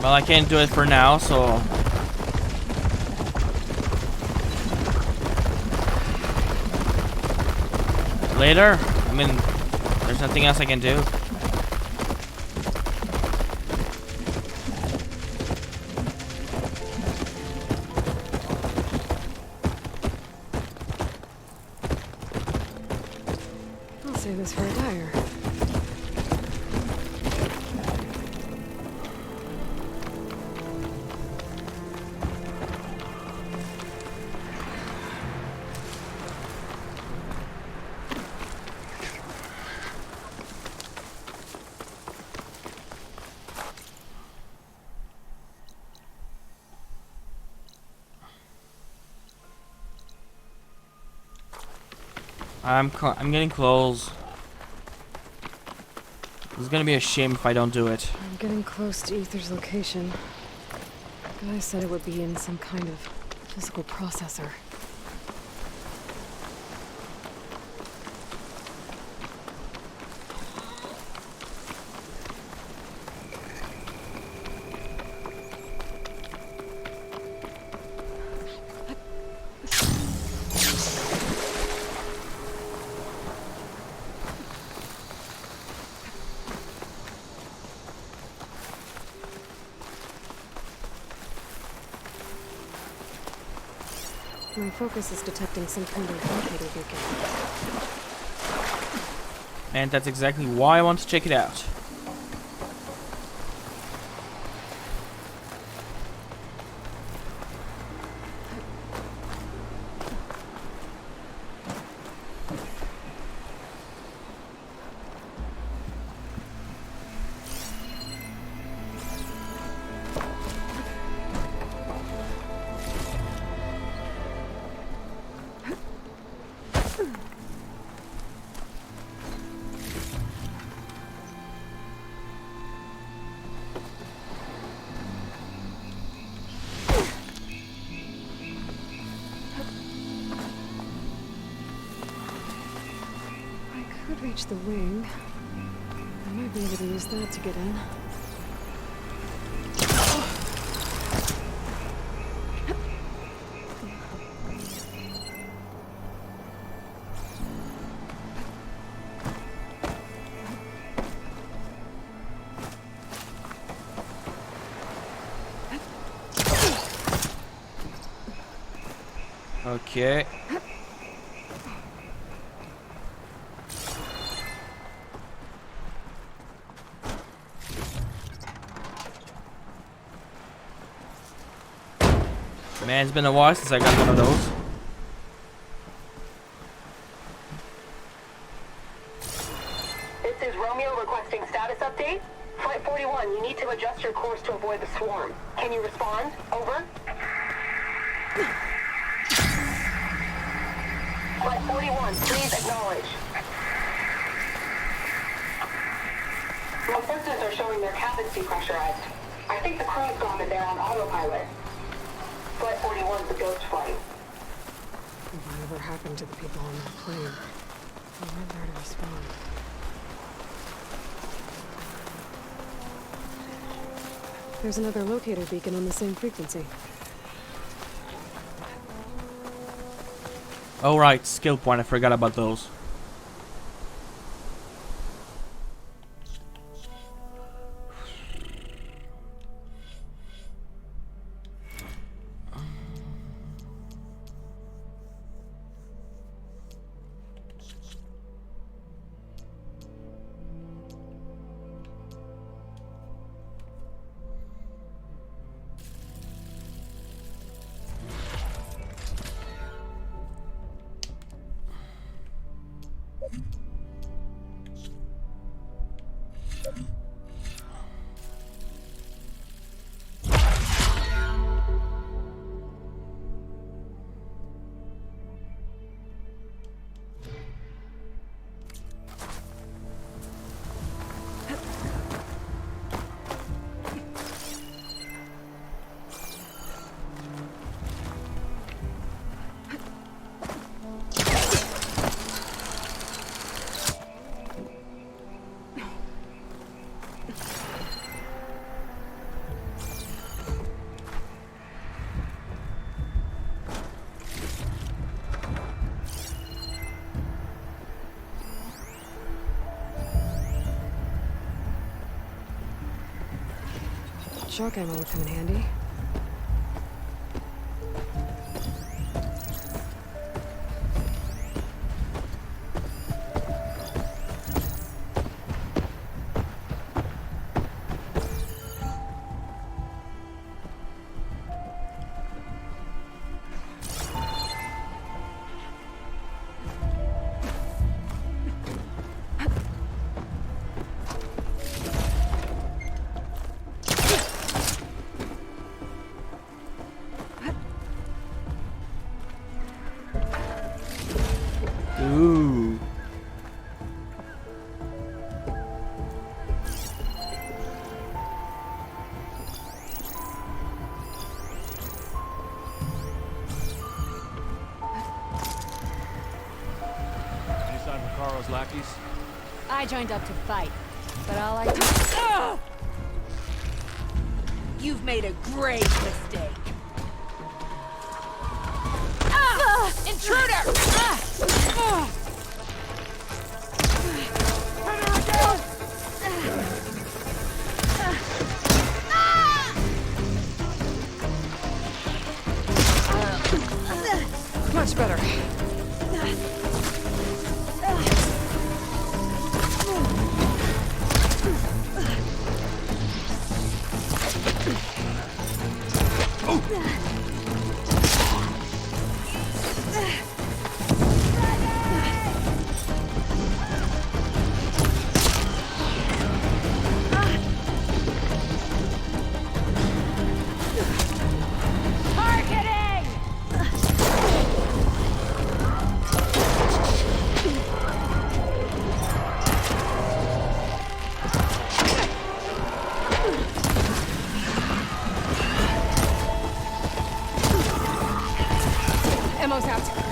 Well, I can't do it for now, so... later? I mean, there's nothing else I can do. I'll save this for a tire. I'm getting close. It's gonna be a shame if I don't do it. I'm getting close to Ether's location. The guy said it would be in some kind of physical processor. My focus is detecting some kind of locator beacon. And that's exactly why I want to check it out. I could reach the wing. I might be able to use that to get in. Okay. Man, it's been a while since I got one of those. This is Romeo requesting status update. Flight 41, you need to adjust your course to avoid the swarm. Can you respond? Over. Flight 41, please acknowledge. My sensors are showing their cabins depressurized. I think the crew's gone and they're on autopilot. Flight 41's a ghost flight. Whatever happened to the people on that plane? They weren't there to respond. There's another locator beacon on the same frequency. Oh right, skill point, I forgot about those. shock ammo would come in handy. Ooh. Any sign from Carl's lackeys? I joined up to fight, but all I do. You've made a grave mistake. Intruder! Much better. Ammo's out.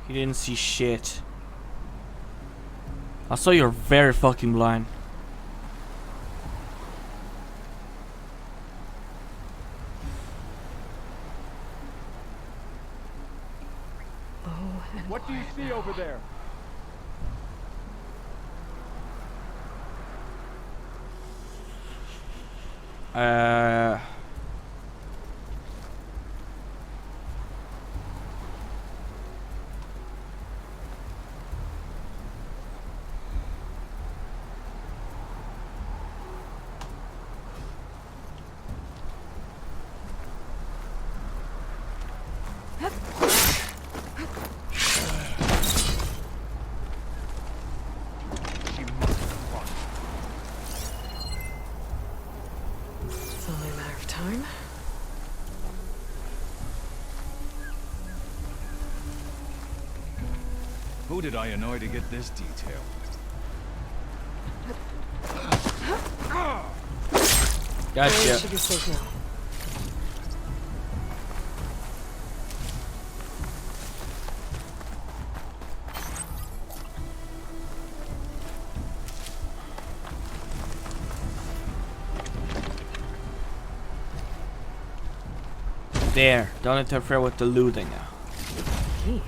He didn't see shit. Also, you're very fucking blind. What do you see over there? Who did I annoy to get this detail? Gotcha. Should be safe now. There. Don't interfere with the looting now. Key.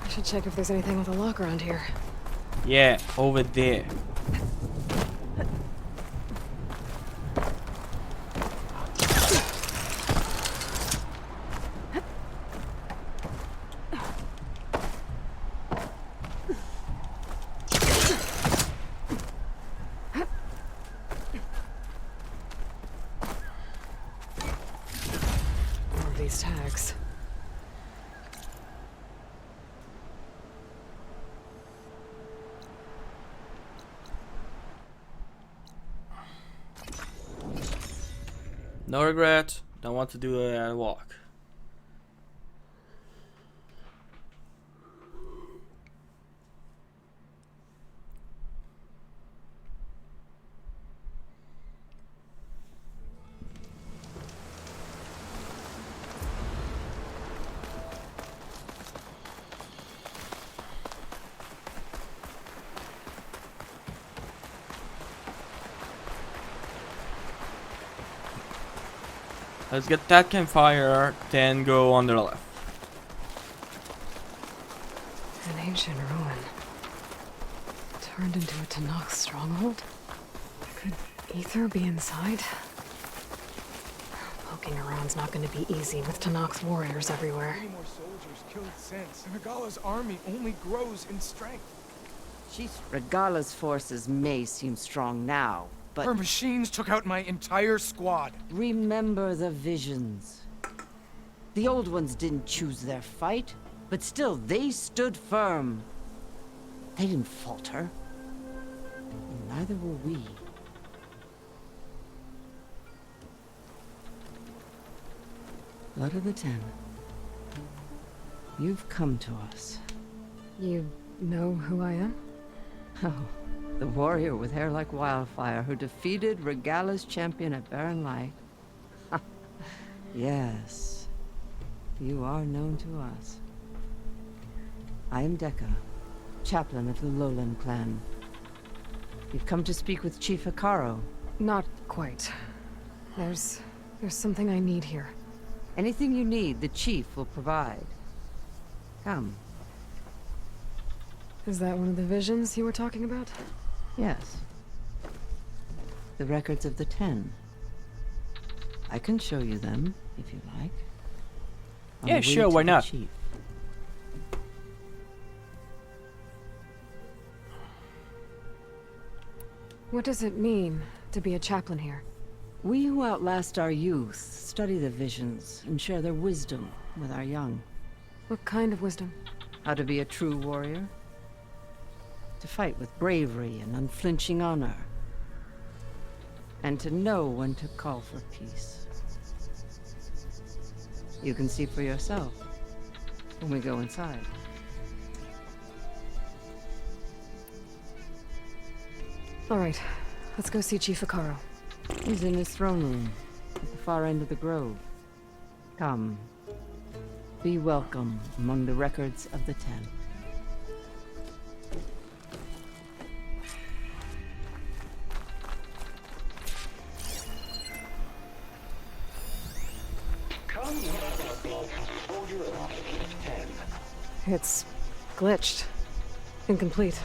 I should check if there's anything with a lock around here. Yeah, over there. More of these tags. No regret. Don't want to do a walk. Let's get that campfire, then go on the left. An ancient ruin. Turned into a Tanakh stronghold? Could Ether be inside? Poking around's not going to be easy with Tanakh's warriors everywhere. Many more soldiers killed since. Regala's army only grows in strength. Regala's forces may seem strong now, but Her machines took out my entire squad. remember the visions. The old ones didn't choose their fight, but still they stood firm. They didn't falter. And neither will we. Blood of the Ten. You've come to us. You know who I am? Oh, the warrior with hair like wildfire who defeated Regala's champion at Barren Light. Yes, you are known to us. I am Dekka, chaplain of the Lowland clan. You've come to speak with Chief Hikaro. Not quite. There's something I need here. Anything you need, the chief will provide. Come. Is that one of the visions you were talking about? Yes. The records of the 10. I can show you them, if you like. On Yeah, the way sure, to why the not? chief. What does it mean to be a chaplain here? We who outlast our youth study the visions and share their wisdom with our young. What kind of wisdom? How to be a true warrior. To fight with bravery and unflinching honor. And to know when to call for peace. You can see for yourself when we go inside. All right, let's go see Chief Hikaro. He's in his throne room, at the far end of the grove. Come. Be welcome among the records of the 10. It's glitched. Incomplete.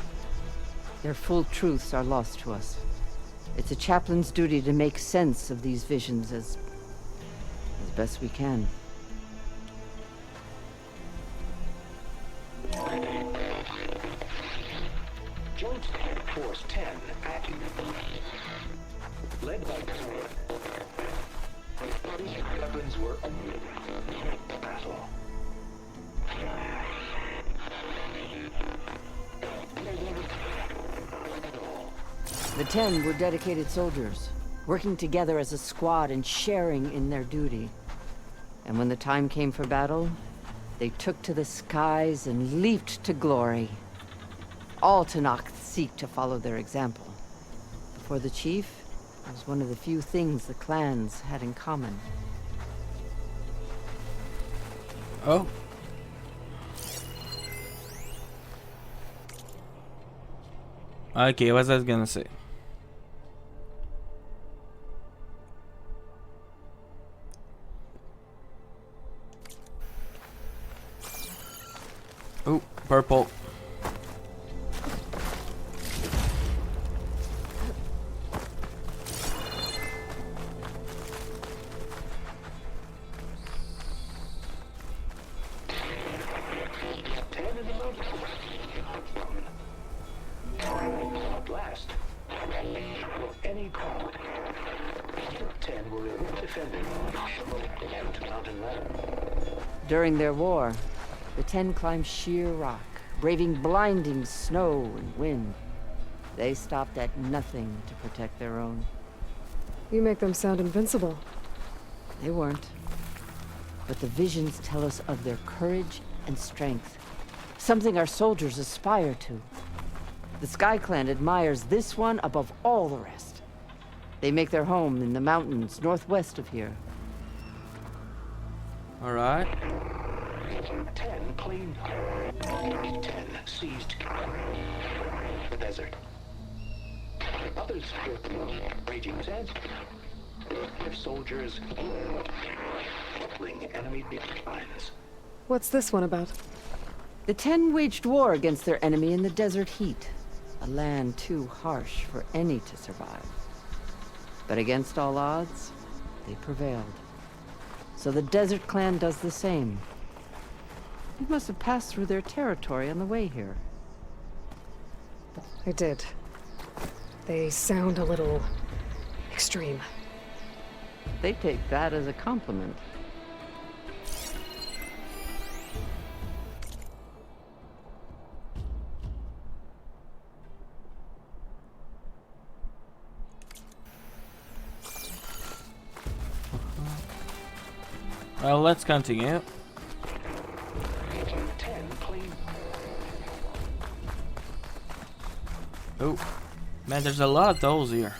Their full truths are lost to us. It's a chaplain's duty to make sense of these visions as best we can. Joint Force 10 active. Led by weapons were battle. The 10 were dedicated soldiers, working together as a squad and sharing in their duty. And when the time came for battle, They took to the skies and leaped to glory. All Tenakth seek to follow their example. For the chief, it was one of the few things the clans had in common. Oh. Okay, what was I gonna say? Oh, purple. At last, any call. 10 were defending mountain ladder. During their war, the 10 climbed sheer rock, braving blinding snow and wind. They stopped at nothing to protect their own. You make them sound invincible. They weren't. But the visions tell us of their courage and strength, something our soldiers aspire to. The Sky Clan admires this one above all the rest. They make their home in the mountains northwest of here. All right. 10 claimed. 10 seized the desert. Others raging sands. Their soldiers killing enemy lines. What's this one about? The 10 waged war against their enemy in the desert heat, a land too harsh for any to survive. But against all odds, they prevailed. So the Desert Clan does the same. You must have passed through their territory on the way here. I did. They sound a little extreme. They take that as a compliment. Well, let's continue. 10 claimed. Oh, man, there's a lot of those here.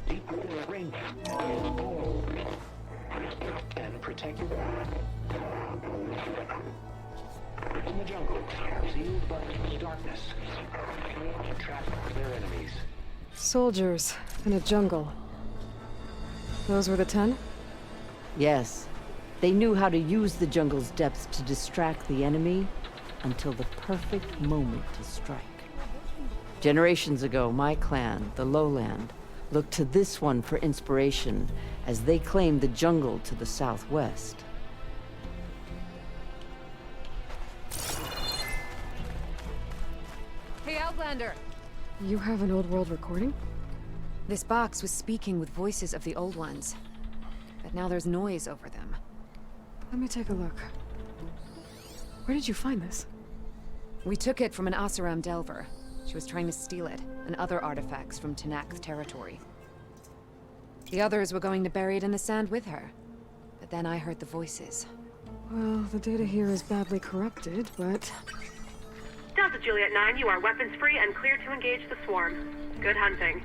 Deep water ring. And protect you. In the jungle, sealed by darkness. Trap their enemies. Soldiers in a jungle. Those were the 10? Yes. They knew how to use the jungle's depths to distract the enemy until the perfect moment to strike. Generations ago, my clan, the Lowland, looked to this one for inspiration as they claimed the jungle to the southwest. Hey, Outlander! You have an old world recording? This box was speaking with voices of the old ones. But now there's noise over them. Let me take a look. Where did you find this? We took it from an Oseram Delver. She was trying to steal it, and other artifacts from Tenakth territory. The others were going to bury it in the sand with her. But then I heard the voices. Well, the data here is badly corrupted, but... Delta Juliet 9, you are weapons free and clear to engage the swarm. Good hunting.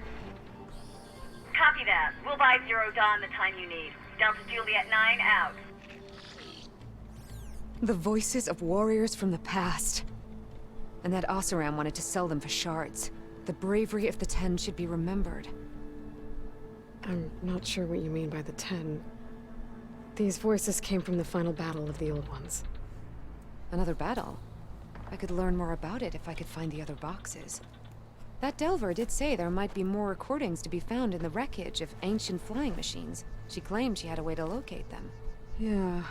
Copy that. We'll buy Zero Dawn the time you need. Delta Juliet 9 out. The voices of warriors from the past. And that Oseram wanted to sell them for shards. The bravery of the 10 should be remembered. I'm not sure what you mean by the 10. These voices came from the final battle of the Old Ones. Another battle? I could learn more about it if I could find the other boxes. That Delver did say there might be more recordings to be found in the wreckage of ancient flying machines. She claimed she had a way to locate them. Yeah.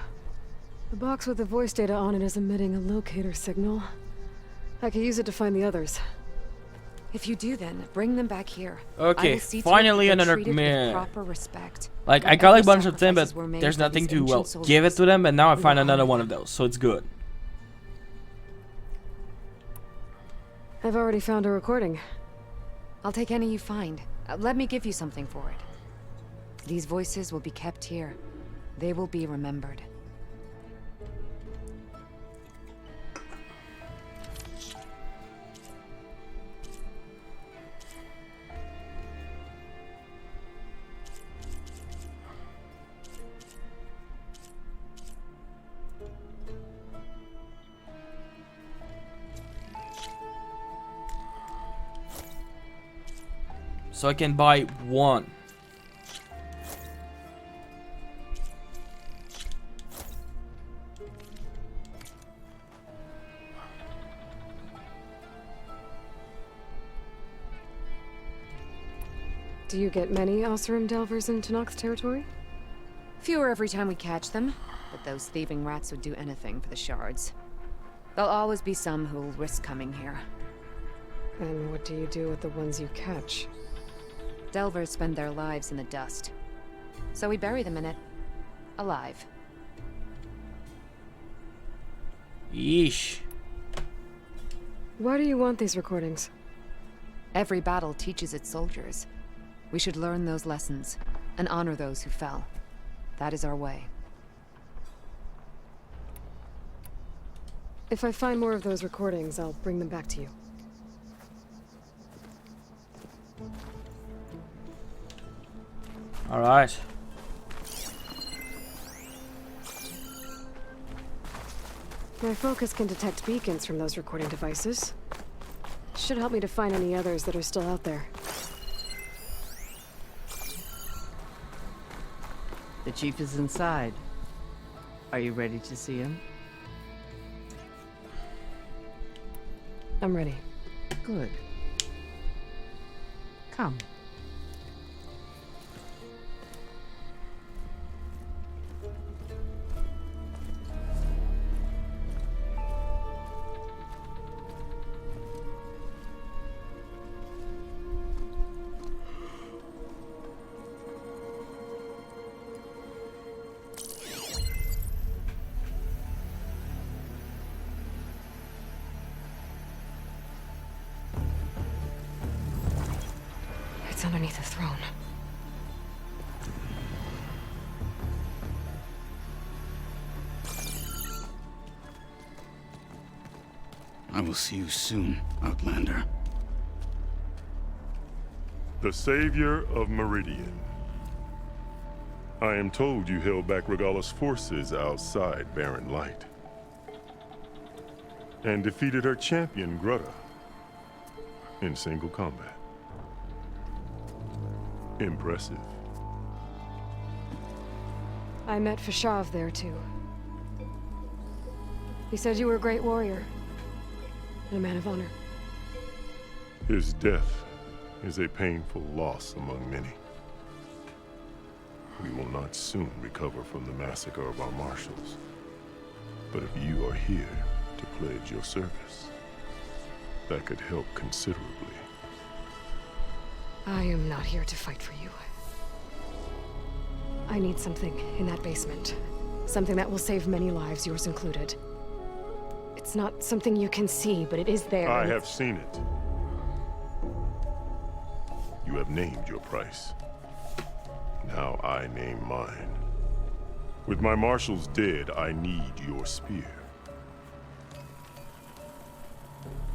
The box with the voice data on it is emitting a locator signal. I could use it to find the others. If you do, then bring them back here. Okay, finally another man. Proper respect. Like, I got like a bunch of them, but there's nothing to, well, give it to them, and now I find another one of those, so it's good. I've already found a recording. I'll take any you find. Let me give you something for it. These voices will be kept here. They will be remembered. So I can buy one. Do you get many Oseram delvers into Nox territory? Fewer every time we catch them, but those thieving rats would do anything for the shards. There'll always be some who'll risk coming here. And what do you do with the ones you catch? Delvers spend their lives in the dust. So we bury them in it. Alive. Yeesh. Why do you want these recordings? Every battle teaches its soldiers. We should learn those lessons, and honor those who fell. That is our way. If I find more of those recordings, I'll bring them back to you. All right. My focus can detect beacons from those recording devices. Should help me to find any others that are still out there. The chief is inside. Are you ready to see him? I'm ready. Good. Come. It's underneath the throne. I will see you soon, Outlander. The savior of Meridian. I am told you held back Regala's forces outside Barren Light. And defeated her champion, Grutta, in single combat. Impressive. I met Fashav there, too. He said you were a great warrior. And a man of honor. His death is a painful loss among many. We will not soon recover from the massacre of our marshals. But if you are here to pledge your service, that could help considerably. I am not here to fight for you. I need something in that basement. Something that will save many lives, yours included. It's not something you can see, but it is there. I have seen it. You have named your price. Now I name mine. With my marshals dead, I need your spear.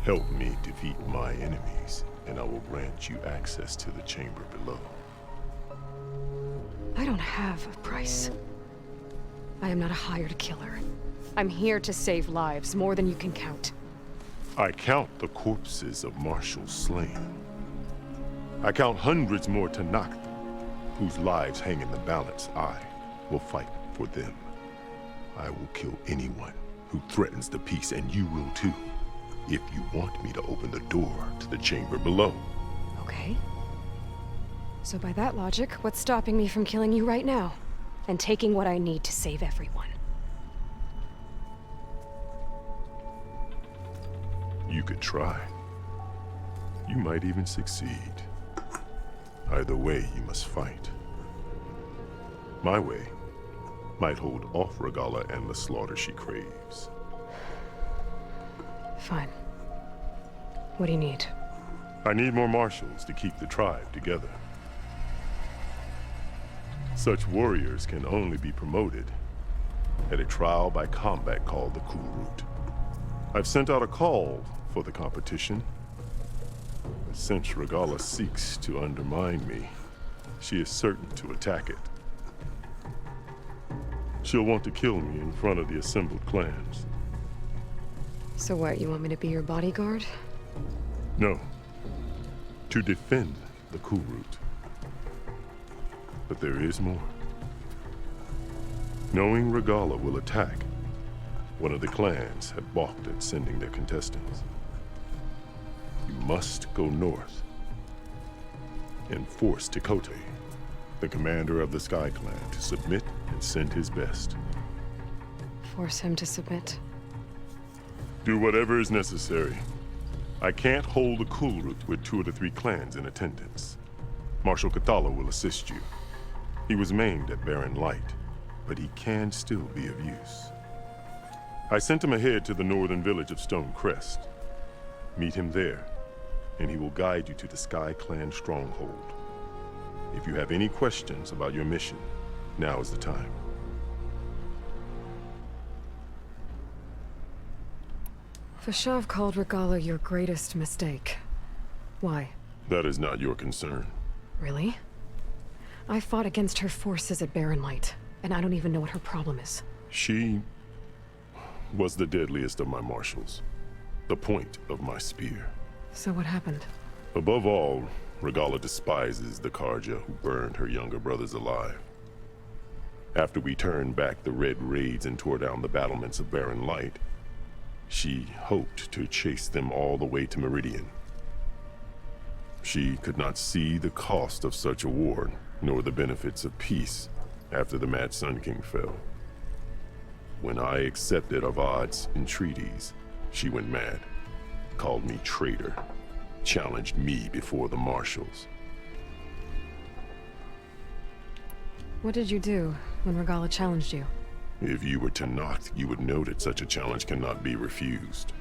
Help me defeat my enemies, and I will grant you access to the chamber below. I don't have a price. I am not a hired killer. I'm here to save lives, more than you can count. I count the corpses of marshals slain. I count hundreds more Tanakh, whose lives hang in the balance. I will fight for them. I will kill anyone who threatens the peace, and you will too, if you want me to open the door to the chamber below. Okay. So by that logic, what's stopping me from killing you right now? And taking what I need to save everyone? You could try. You might even succeed. Either way, you must fight. My way might hold off Regala and the slaughter she craves. Fine. What do you need? I need more marshals to keep the tribe together. Such warriors can only be promoted at a trial by combat called the Cool Route. I've sent out a call for the competition. But since Regala seeks to undermine me, she is certain to attack it. She'll want to kill me in front of the assembled clans. So what, you want me to be your bodyguard? No. To defend the Cool Route. But there is more. Knowing Regala will attack, one of the clans had balked at sending their contestants. You must go north and force Tekote, the commander of the Sky Clan, to submit and send his best. Force him to submit? Do whatever is necessary. I can't hold a Cool Route with 2 of the 3 clans in attendance. Marshal Cathala will assist you. He was maimed at Barren Light, but he can still be of use. I sent him ahead to the northern village of Stone Crest. Meet him there, and he will guide you to the Sky Clan stronghold. If you have any questions about your mission, now is the time. Fashav called Regala your greatest mistake. Why? That is not your concern. Really? I fought against her forces at Barren Light, and I don't even know what her problem is. She was the deadliest of my marshals, the point of my spear. So what happened? Above all, Regala despises the Karja who burned her younger brothers alive. After we turned back the Red Raids and tore down the battlements of Barren Light, she hoped to chase them all the way to Meridian. She could not see the cost of such a war, nor the benefits of peace after the Mad Sun King fell. When I accepted Avad's entreaties, she went mad, called me traitor, challenged me before the marshals. What did you do when Regala challenged you? If you were Tenakth, you would know that such a challenge cannot be refused.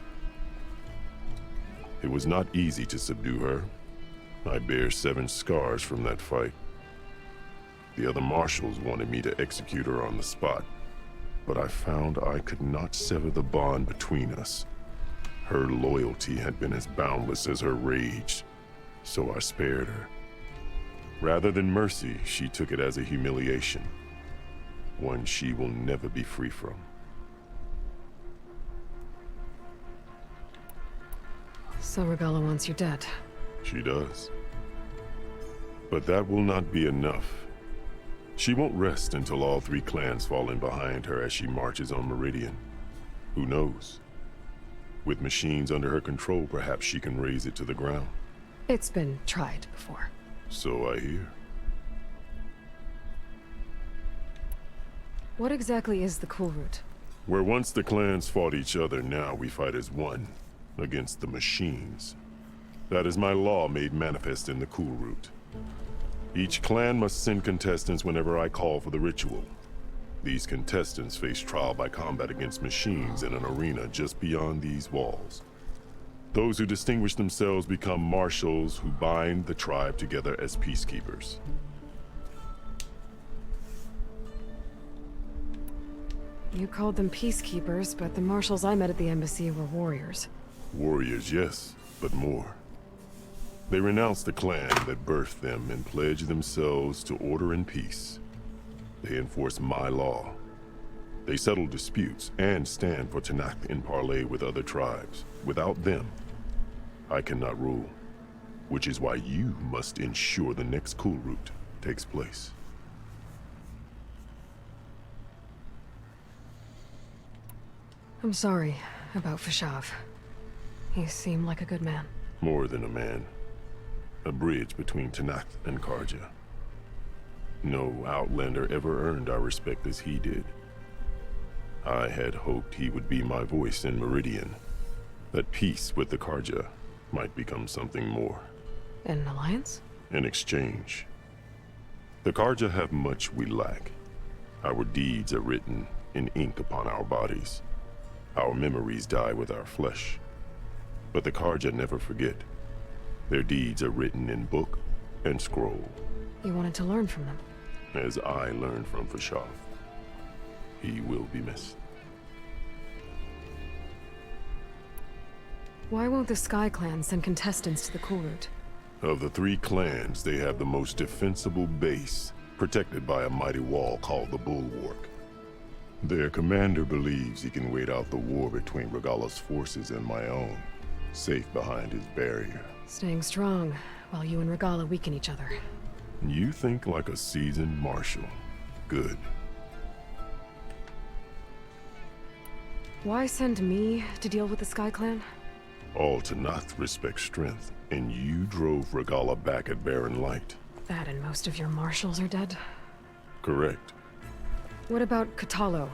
It was not easy to subdue her. I bear 7 scars from that fight. The other marshals wanted me to execute her on the spot, but I found I could not sever the bond between us. Her loyalty had been as boundless as her rage, so I spared her. Rather than mercy, she took it as a humiliation, one she will never be free from. So Regala wants you dead. She does. But that will not be enough. She won't rest until all 3 clans fall in behind her as she marches on Meridian. Who knows? With machines under her control, perhaps she can raze it to the ground. It's been tried before. So I hear. What exactly is the Cool Route? Where once the clans fought each other, now we fight as one, against the machines. That is my law made manifest in the Cool Route. Each clan must send contestants whenever I call for the ritual. These contestants face trial by combat against machines in an arena just beyond these walls. Those who distinguish themselves become marshals who bind the tribe together as peacekeepers. You called them peacekeepers, but the marshals I met at the embassy were warriors. Warriors, yes, but more. They renounce the clan that birthed them and pledge themselves to order and peace. They enforce my law. They settle disputes and stand for Tenakth in parley with other tribes. Without them, I cannot rule. Which is why you must ensure the next Cool Route takes place. I'm sorry about Fashav. He seemed like a good man. More than a man. A bridge between Tenakth and Karja. No Outlander ever earned our respect as he did. I had hoped he would be my voice in Meridian. That peace with the Karja might become something more. An alliance? In exchange. The Karja have much we lack. Our deeds are written in ink upon our bodies. Our memories die with our flesh. But the Karja never forget. Their deeds are written in book and scroll. You wanted to learn from them. As I learned from Fashav. He will be missed. Why won't the Sky Clan send contestants to the cool route? Of the 3 clans, they have the most defensible base, protected by a mighty wall called the Bulwark. Their commander believes he can wait out the war between Regala's forces and my own, safe behind his barrier. Staying strong, while you and Regala weaken each other. You think like a seasoned marshal. Good. Why send me to deal with the Sky Clan? All Tanath respect strength, and you drove Regala back at Barren Light. That and most of your marshals are dead? Correct. What about Katalo?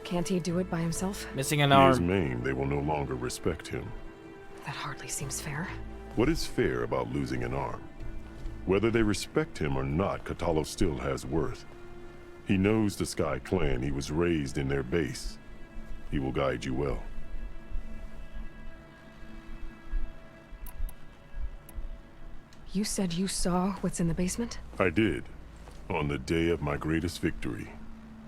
Can't he do it by himself? Missing an He is arm. maimed, they will no longer respect him. That hardly seems fair. What is fair about losing an arm? Whether they respect him or not, Katalo still has worth. He knows the Sky Clan. He was raised in their base. He will guide you well. You said you saw what's in the basement? I did, on the day of my greatest victory.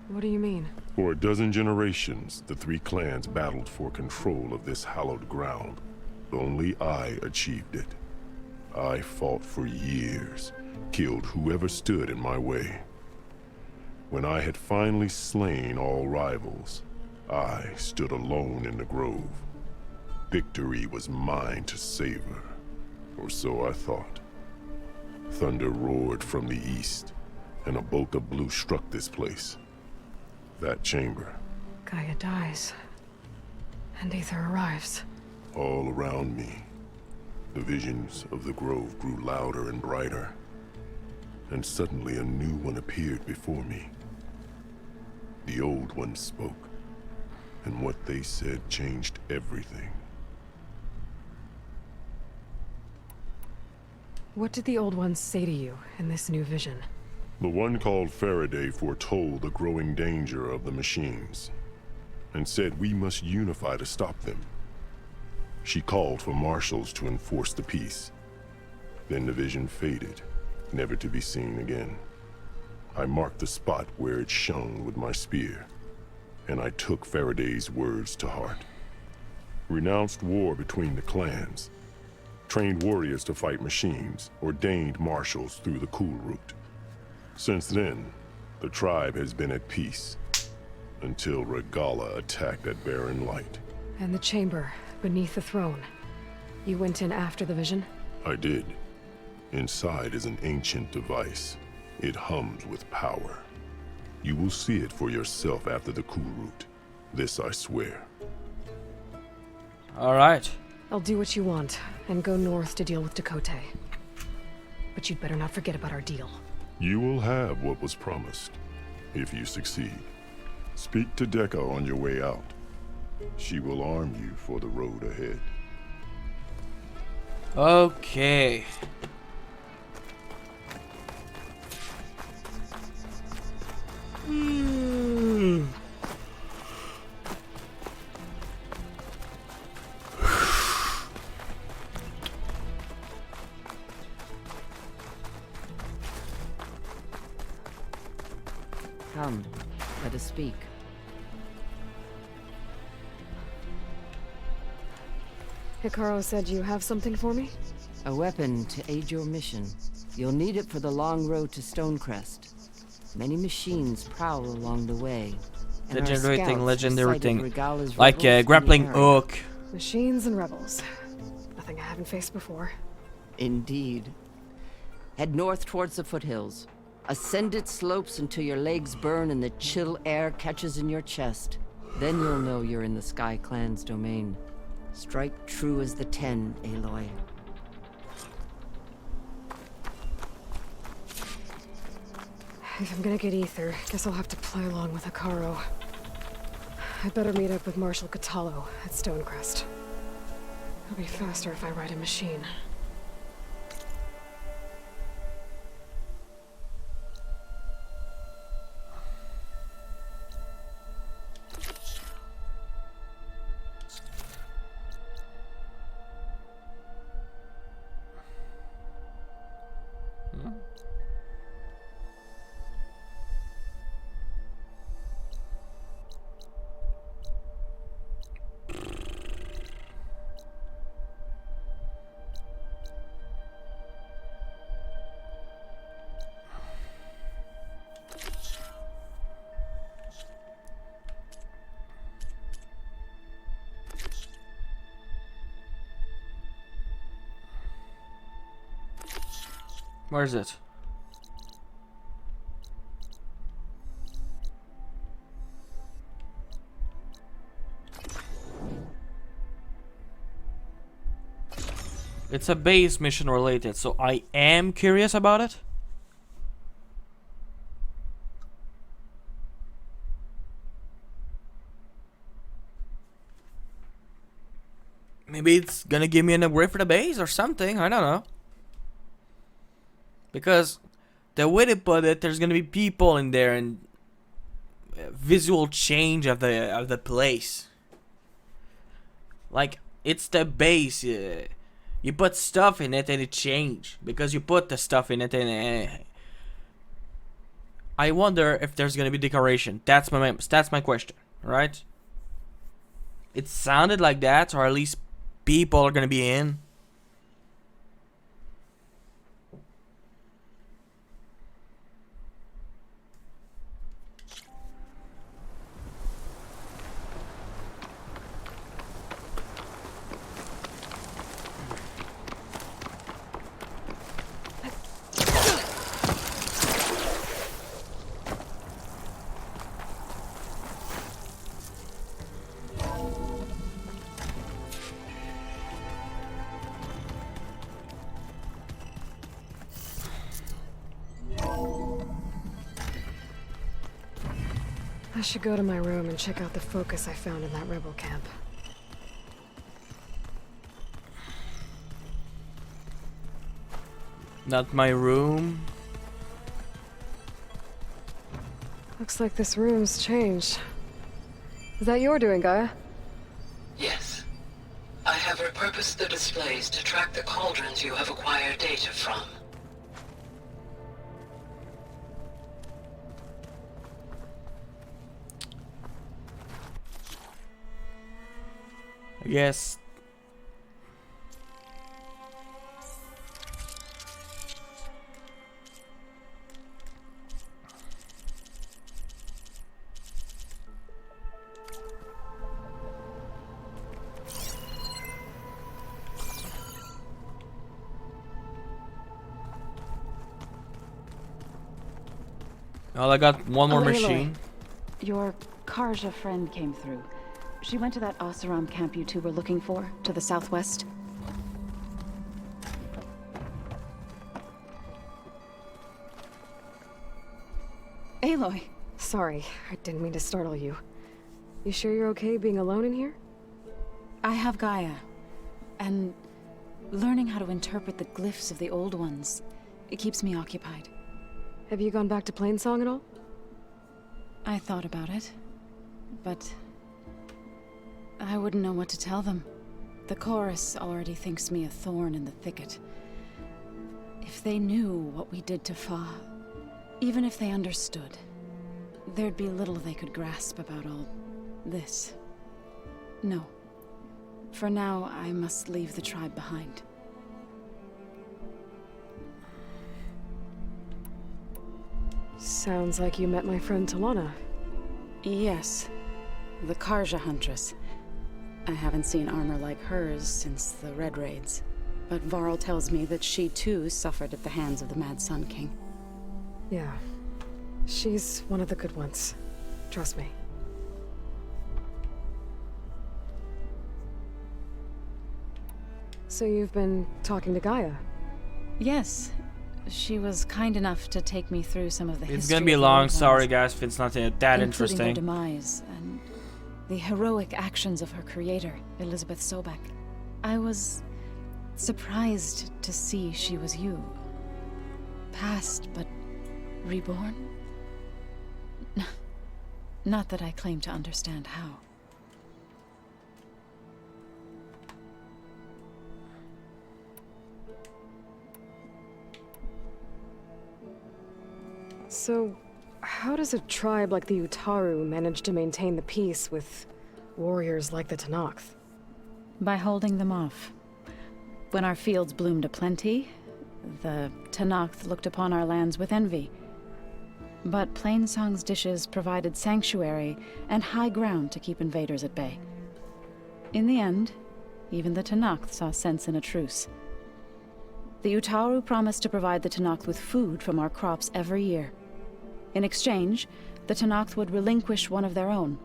What do you mean? For a dozen generations, the 3 clans battled for control of this hallowed ground. Only I achieved it. I fought for years, killed whoever stood in my way. When I had finally slain all rivals, I stood alone in the grove. Victory was mine to savor, or so I thought. Thunder roared from the east, and a bolt of blue struck this place. That chamber. Gaia dies. And Aether arrives. All around me, the visions of the grove grew louder and brighter. And suddenly a new one appeared before me. The old one spoke, and what they said changed everything. What did the old ones say to you in this new vision? The one called Faraday foretold the growing danger of the machines, and said we must unify to stop them. She called for marshals to enforce the peace. Then the vision faded, never to be seen again. I marked the spot where it shone with my spear, and I took Faraday's words to heart. Renounced war between the clans, trained warriors to fight machines, ordained marshals through the cool route. Since then, the tribe has been at peace, until Regala attacked at Barren Light. And the chamber, beneath the throne. You went in after the vision? I did. Inside is an ancient device. It hums with power. You will see it for yourself after the cool route. This I swear. Alright. I'll do what you want, and go north to deal with Dakota. But you'd better not forget about our deal. You will have what was promised, if you succeed. Speak to Dekka on your way out. She will arm you for the road ahead. Okay. Come, let us speak. Hikaru said you have something for me? A weapon to aid your mission. You'll need it for the long road to Stonecrest. Many machines prowl along the way. and our Legendary scouts thing, legendary sighted thing. Regala's Like rebels in the grappling area. hook. Machines and rebels. Nothing I haven't faced before. Indeed. Head north towards the foothills. Ascend its slopes until your legs burn and the chill air catches in your chest. Then you'll know you're in the Sky Clan's domain. Strike true as the 10, Aloy. If I'm gonna get Aether, guess I'll have to play along with Hikaru. I'd better meet up with Marshal Katalo at Stonecrest. It'll be faster if I ride a machine. Where is it? It's a base mission related, so I am curious about it. Maybe it's gonna give me an upgrade for the base or something, I don't know. Because the way they put it, there's gonna be people in there and visual change of the place. Like, it's the base. You put stuff in it and it change because you put the stuff in it and I wonder if there's gonna be decoration. That's my question, right? It sounded like that, or at least people are gonna be in. I should go to my room and check out the focus I found in that rebel camp. Not my room. Looks like this room's changed. Is that your doing, Gaia? Yes. I have repurposed the displays to track the cauldrons you have acquired data from. Yes. Oh, I got one more machine. Your Karja friend came through. She went to that Oseram camp you two were looking for, to the southwest. Aloy! Sorry, I didn't mean to startle you. You sure you're okay being alone in here? I have Gaia. And learning how to interpret the glyphs of the old ones, it keeps me occupied. Have you gone back to Plainsong at all? I thought about it, but I wouldn't know what to tell them. The chorus already thinks me a thorn in the thicket. If they knew what we did to Fa, even if they understood, there'd be little they could grasp about all this. No. For now, I must leave the tribe behind. Sounds like you met my friend Talana. Yes. The Karja Huntress. I haven't seen armor like hers since the Red Raids. But Varl tells me that she too suffered at the hands of the Mad Sun King. Yeah. She's one of the good ones. Trust me. So you've been talking to Gaia? Yes. She was kind enough to take me through some of the history. It's gonna be long, sorry guys if it's not that including interesting. Her demise and the heroic actions of her creator, Elizabeth Sobek. I was surprised to see she was you. Past, but reborn? Not that I claim to understand how. So, how does a tribe like the Utaru manage to maintain the peace with warriors like the Tenakth? By holding them off. When our fields bloomed aplenty, the Tenakth looked upon our lands with envy. But Plainsong's dishes provided sanctuary and high ground to keep invaders at bay. In the end, even the Tenakth saw sense in a truce. The Utaru promised to provide the Tenakth with food from our crops every year. In exchange, the Tenakth would relinquish one of their own,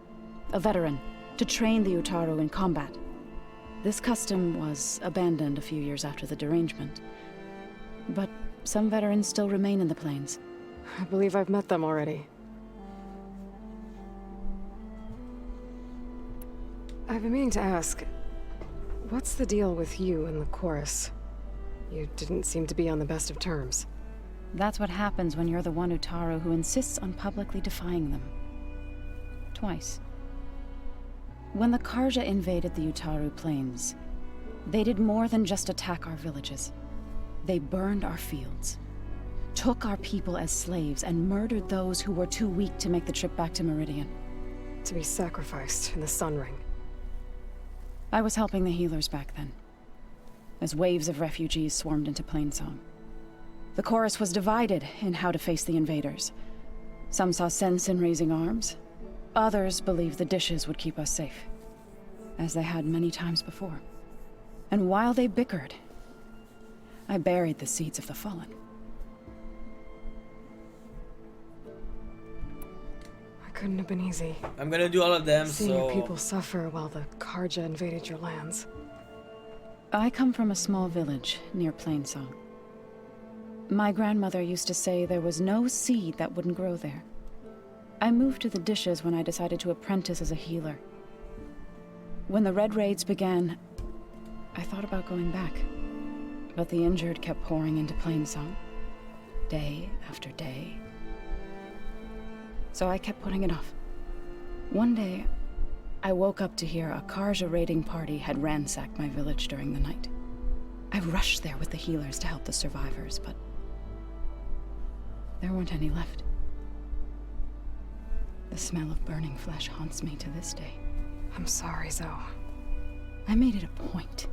a veteran, to train the Utaru in combat. This custom was abandoned a few years after the derangement. But some veterans still remain in the plains. I believe I've met them already. I've been meaning to ask, what's the deal with you and the chorus? You didn't seem to be on the best of terms. That's what happens when you're the one Utaru who insists on publicly defying them. Twice. When the Karja invaded the Utaru plains, they did more than just attack our villages. They burned our fields, took our people as slaves, and murdered those who were too weak to make the trip back to Meridian. To be sacrificed in the Sun Ring. I was helping the healers back then, as waves of refugees swarmed into Plainsong. The chorus was divided in how to face the invaders. Some saw sense in raising arms. Others believed the dishes would keep us safe, as they had many times before. And while they bickered, I buried the seeds of the fallen. It couldn't have been easy. I'm gonna do all of them, Seeing so... your people suffer while the Karja invaded your lands. I come from a small village near Plainsong. My grandmother used to say there was no seed that wouldn't grow there. I moved to the dishes when I decided to apprentice as a healer. When the Red Raids began, I thought about going back. But the injured kept pouring into Plainsong, day after day. So I kept putting it off. One day, I woke up to hear a Karja raiding party had ransacked my village during the night. I rushed there with the healers to help the survivors, but there weren't any left. The smell of burning flesh haunts me to this day. I'm sorry, Zoe. I made it a point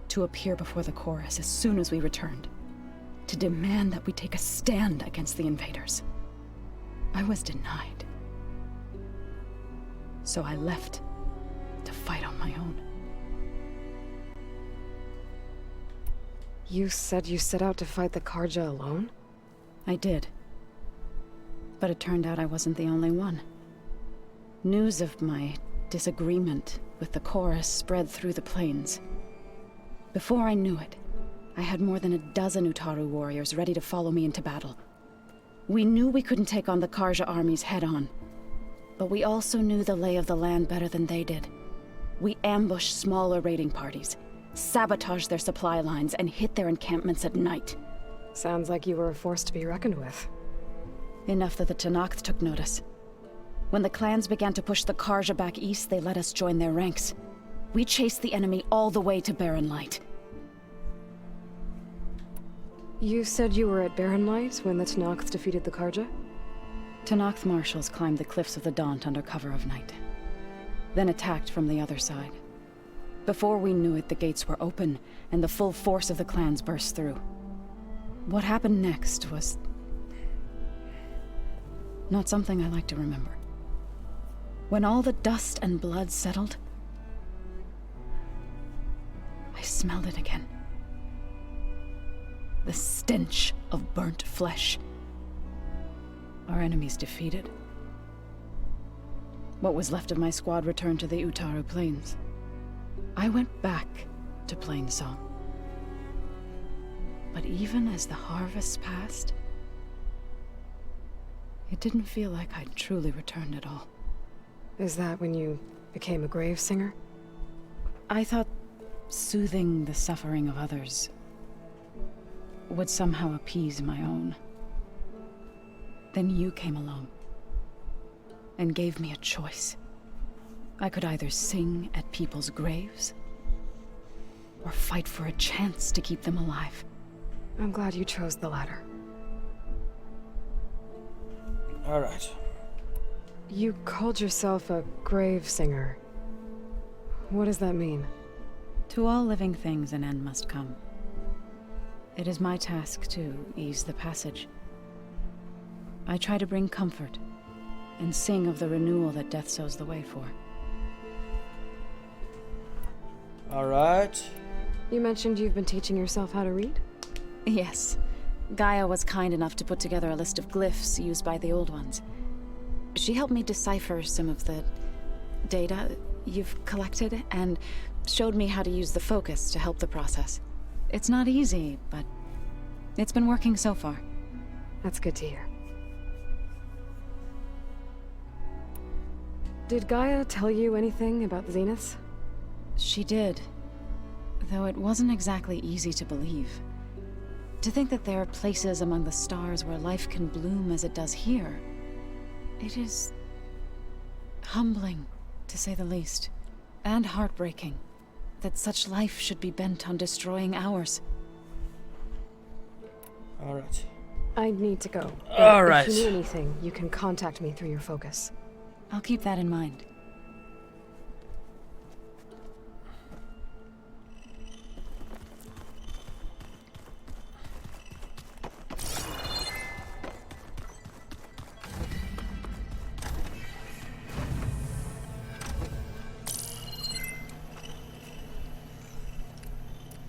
to appear before the chorus as soon as we returned, to demand that we take a stand against the invaders. I was denied. So I left to fight on my own. You said you set out to fight the Karja alone? I did. But it turned out I wasn't the only one. News of my disagreement with the chorus spread through the plains. Before I knew it, I had more than a dozen Utaru warriors ready to follow me into battle. We knew we couldn't take on the Karja armies head-on, but we also knew the lay of the land better than they did. We ambushed smaller raiding parties, sabotaged their supply lines, and hit their encampments at night. Sounds like you were a force to be reckoned with. Enough that the Tenakth took notice. When the clans began to push the Karja back east, they let us join their ranks. We chased the enemy all the way to Barren Light. You said you were at Barren Light when the Tenakth defeated the Karja? Tenakth marshals climbed the cliffs of the Daunt under cover of night, then attacked from the other side. Before we knew it, the gates were open, and the full force of the clans burst through. What happened next was not something I like to remember. When all the dust and blood settled, I smelled it again. The stench of burnt flesh. Our enemies defeated. What was left of my squad returned to the Utaru Plains. I went back to Plainsong. But even as the harvest passed, it didn't feel like I'd truly returned at all. Is that when you became a grave singer? I thought soothing the suffering of others would somehow appease my own. Then you came along and gave me a choice. I could either sing at people's graves or fight for a chance to keep them alive. I'm glad you chose the latter. All right. You called yourself a grave singer. What does that mean? To all living things an end must come. It is my task to ease the passage. I try to bring comfort and sing of the renewal that death sows the way for. All right. You mentioned you've been teaching yourself how to read? Yes. Gaia was kind enough to put together a list of glyphs used by the Old Ones. She helped me decipher some of the data you've collected and showed me how to use the focus to help the process. It's not easy, but it's been working so far. That's good to hear. Did Gaia tell you anything about the Zeniths? She did. Though it wasn't exactly easy to believe. To think that there are places among the stars where life can bloom as it does here. It is humbling, to say the least. And heartbreaking. That such life should be bent on destroying ours. Alright. I need to go. Alright. If you need anything, you can contact me through your focus. I'll keep that in mind.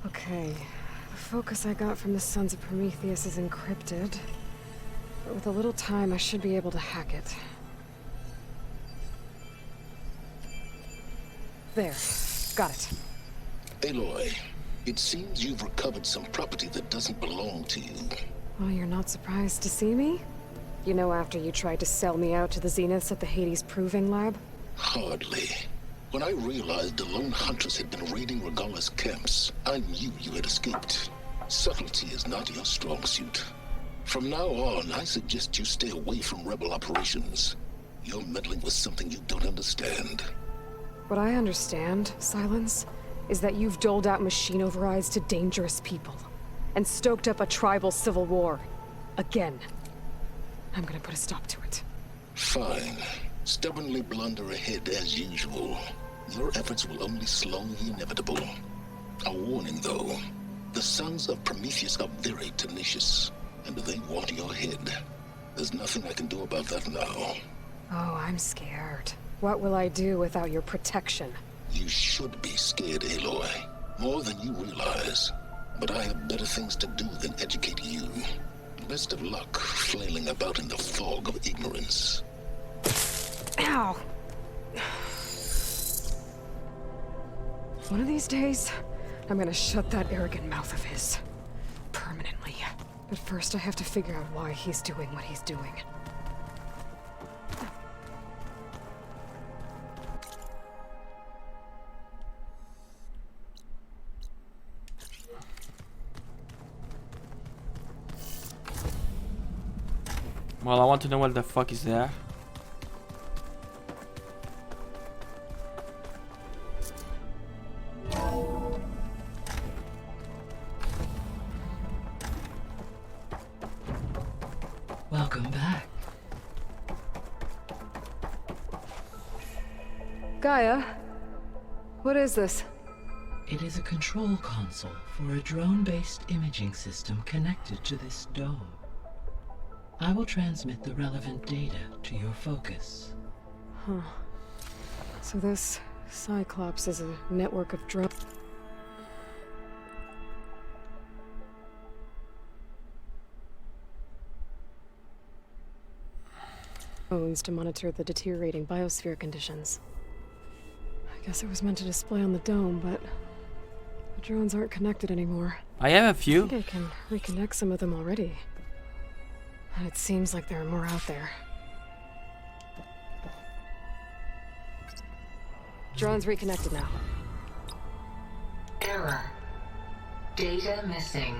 Okay. The focus I got from the Sons of Prometheus is encrypted. But with a little time, I should be able to hack it. There. Got it. Aloy, it seems you've recovered some property that doesn't belong to you. Well, you're not surprised to see me? You know, after you tried to sell me out to the Zeniths at the Hades Proving Lab? Hardly. When I realized the lone huntress had been raiding Regalla's camps, I knew you had escaped. Subtlety is not your strong suit. From now on, I suggest you stay away from rebel operations. You're meddling with something you don't understand. What I understand, Silence, is that you've doled out machine overrides to dangerous people, and stoked up a tribal civil war. Again. I'm gonna put a stop to it. Fine. Stubbornly blunder ahead as usual. Your efforts will only slow the inevitable. A warning, though. The Sons of Prometheus are very tenacious, and they want your head. There's nothing I can do about that now. Oh, I'm scared. What will I do without your protection? You should be scared, Aloy. More than you realize. But I have better things to do than educate you. Best of luck flailing about in the fog of ignorance. Ow! One of these days, I'm gonna shut that arrogant mouth of his. Permanently. But first I have to figure out why he's doing what he's doing. Well, I want to know what the fuck is that. Welcome back. Gaia? What is this? It is a control console for a drone-based imaging system connected to this dome. I will transmit the relevant data to your focus. Huh. So this Cyclops is a network of drones. To monitor the deteriorating biosphere conditions. I guess it was meant to display on the dome, but the drones aren't connected anymore. I have a few. I think I can reconnect some of them already. And it seems like there are more out there. Drone's reconnected now. Error. Data missing.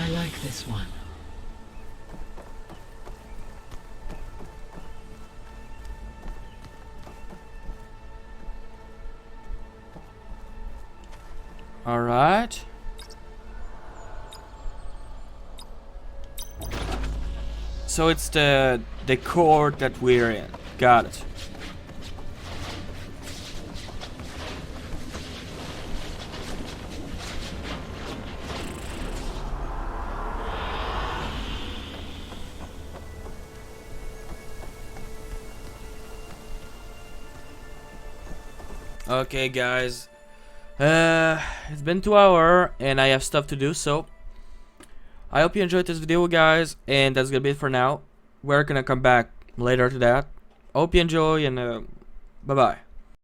I like this one. All right. So it's the core that we're in. Got it. Okay, guys. It's been 2 hours and I have stuff to do, so I hope you enjoyed this video, guys, and that's gonna be it for now. We're gonna come back later to that. Hope you enjoy, and bye bye.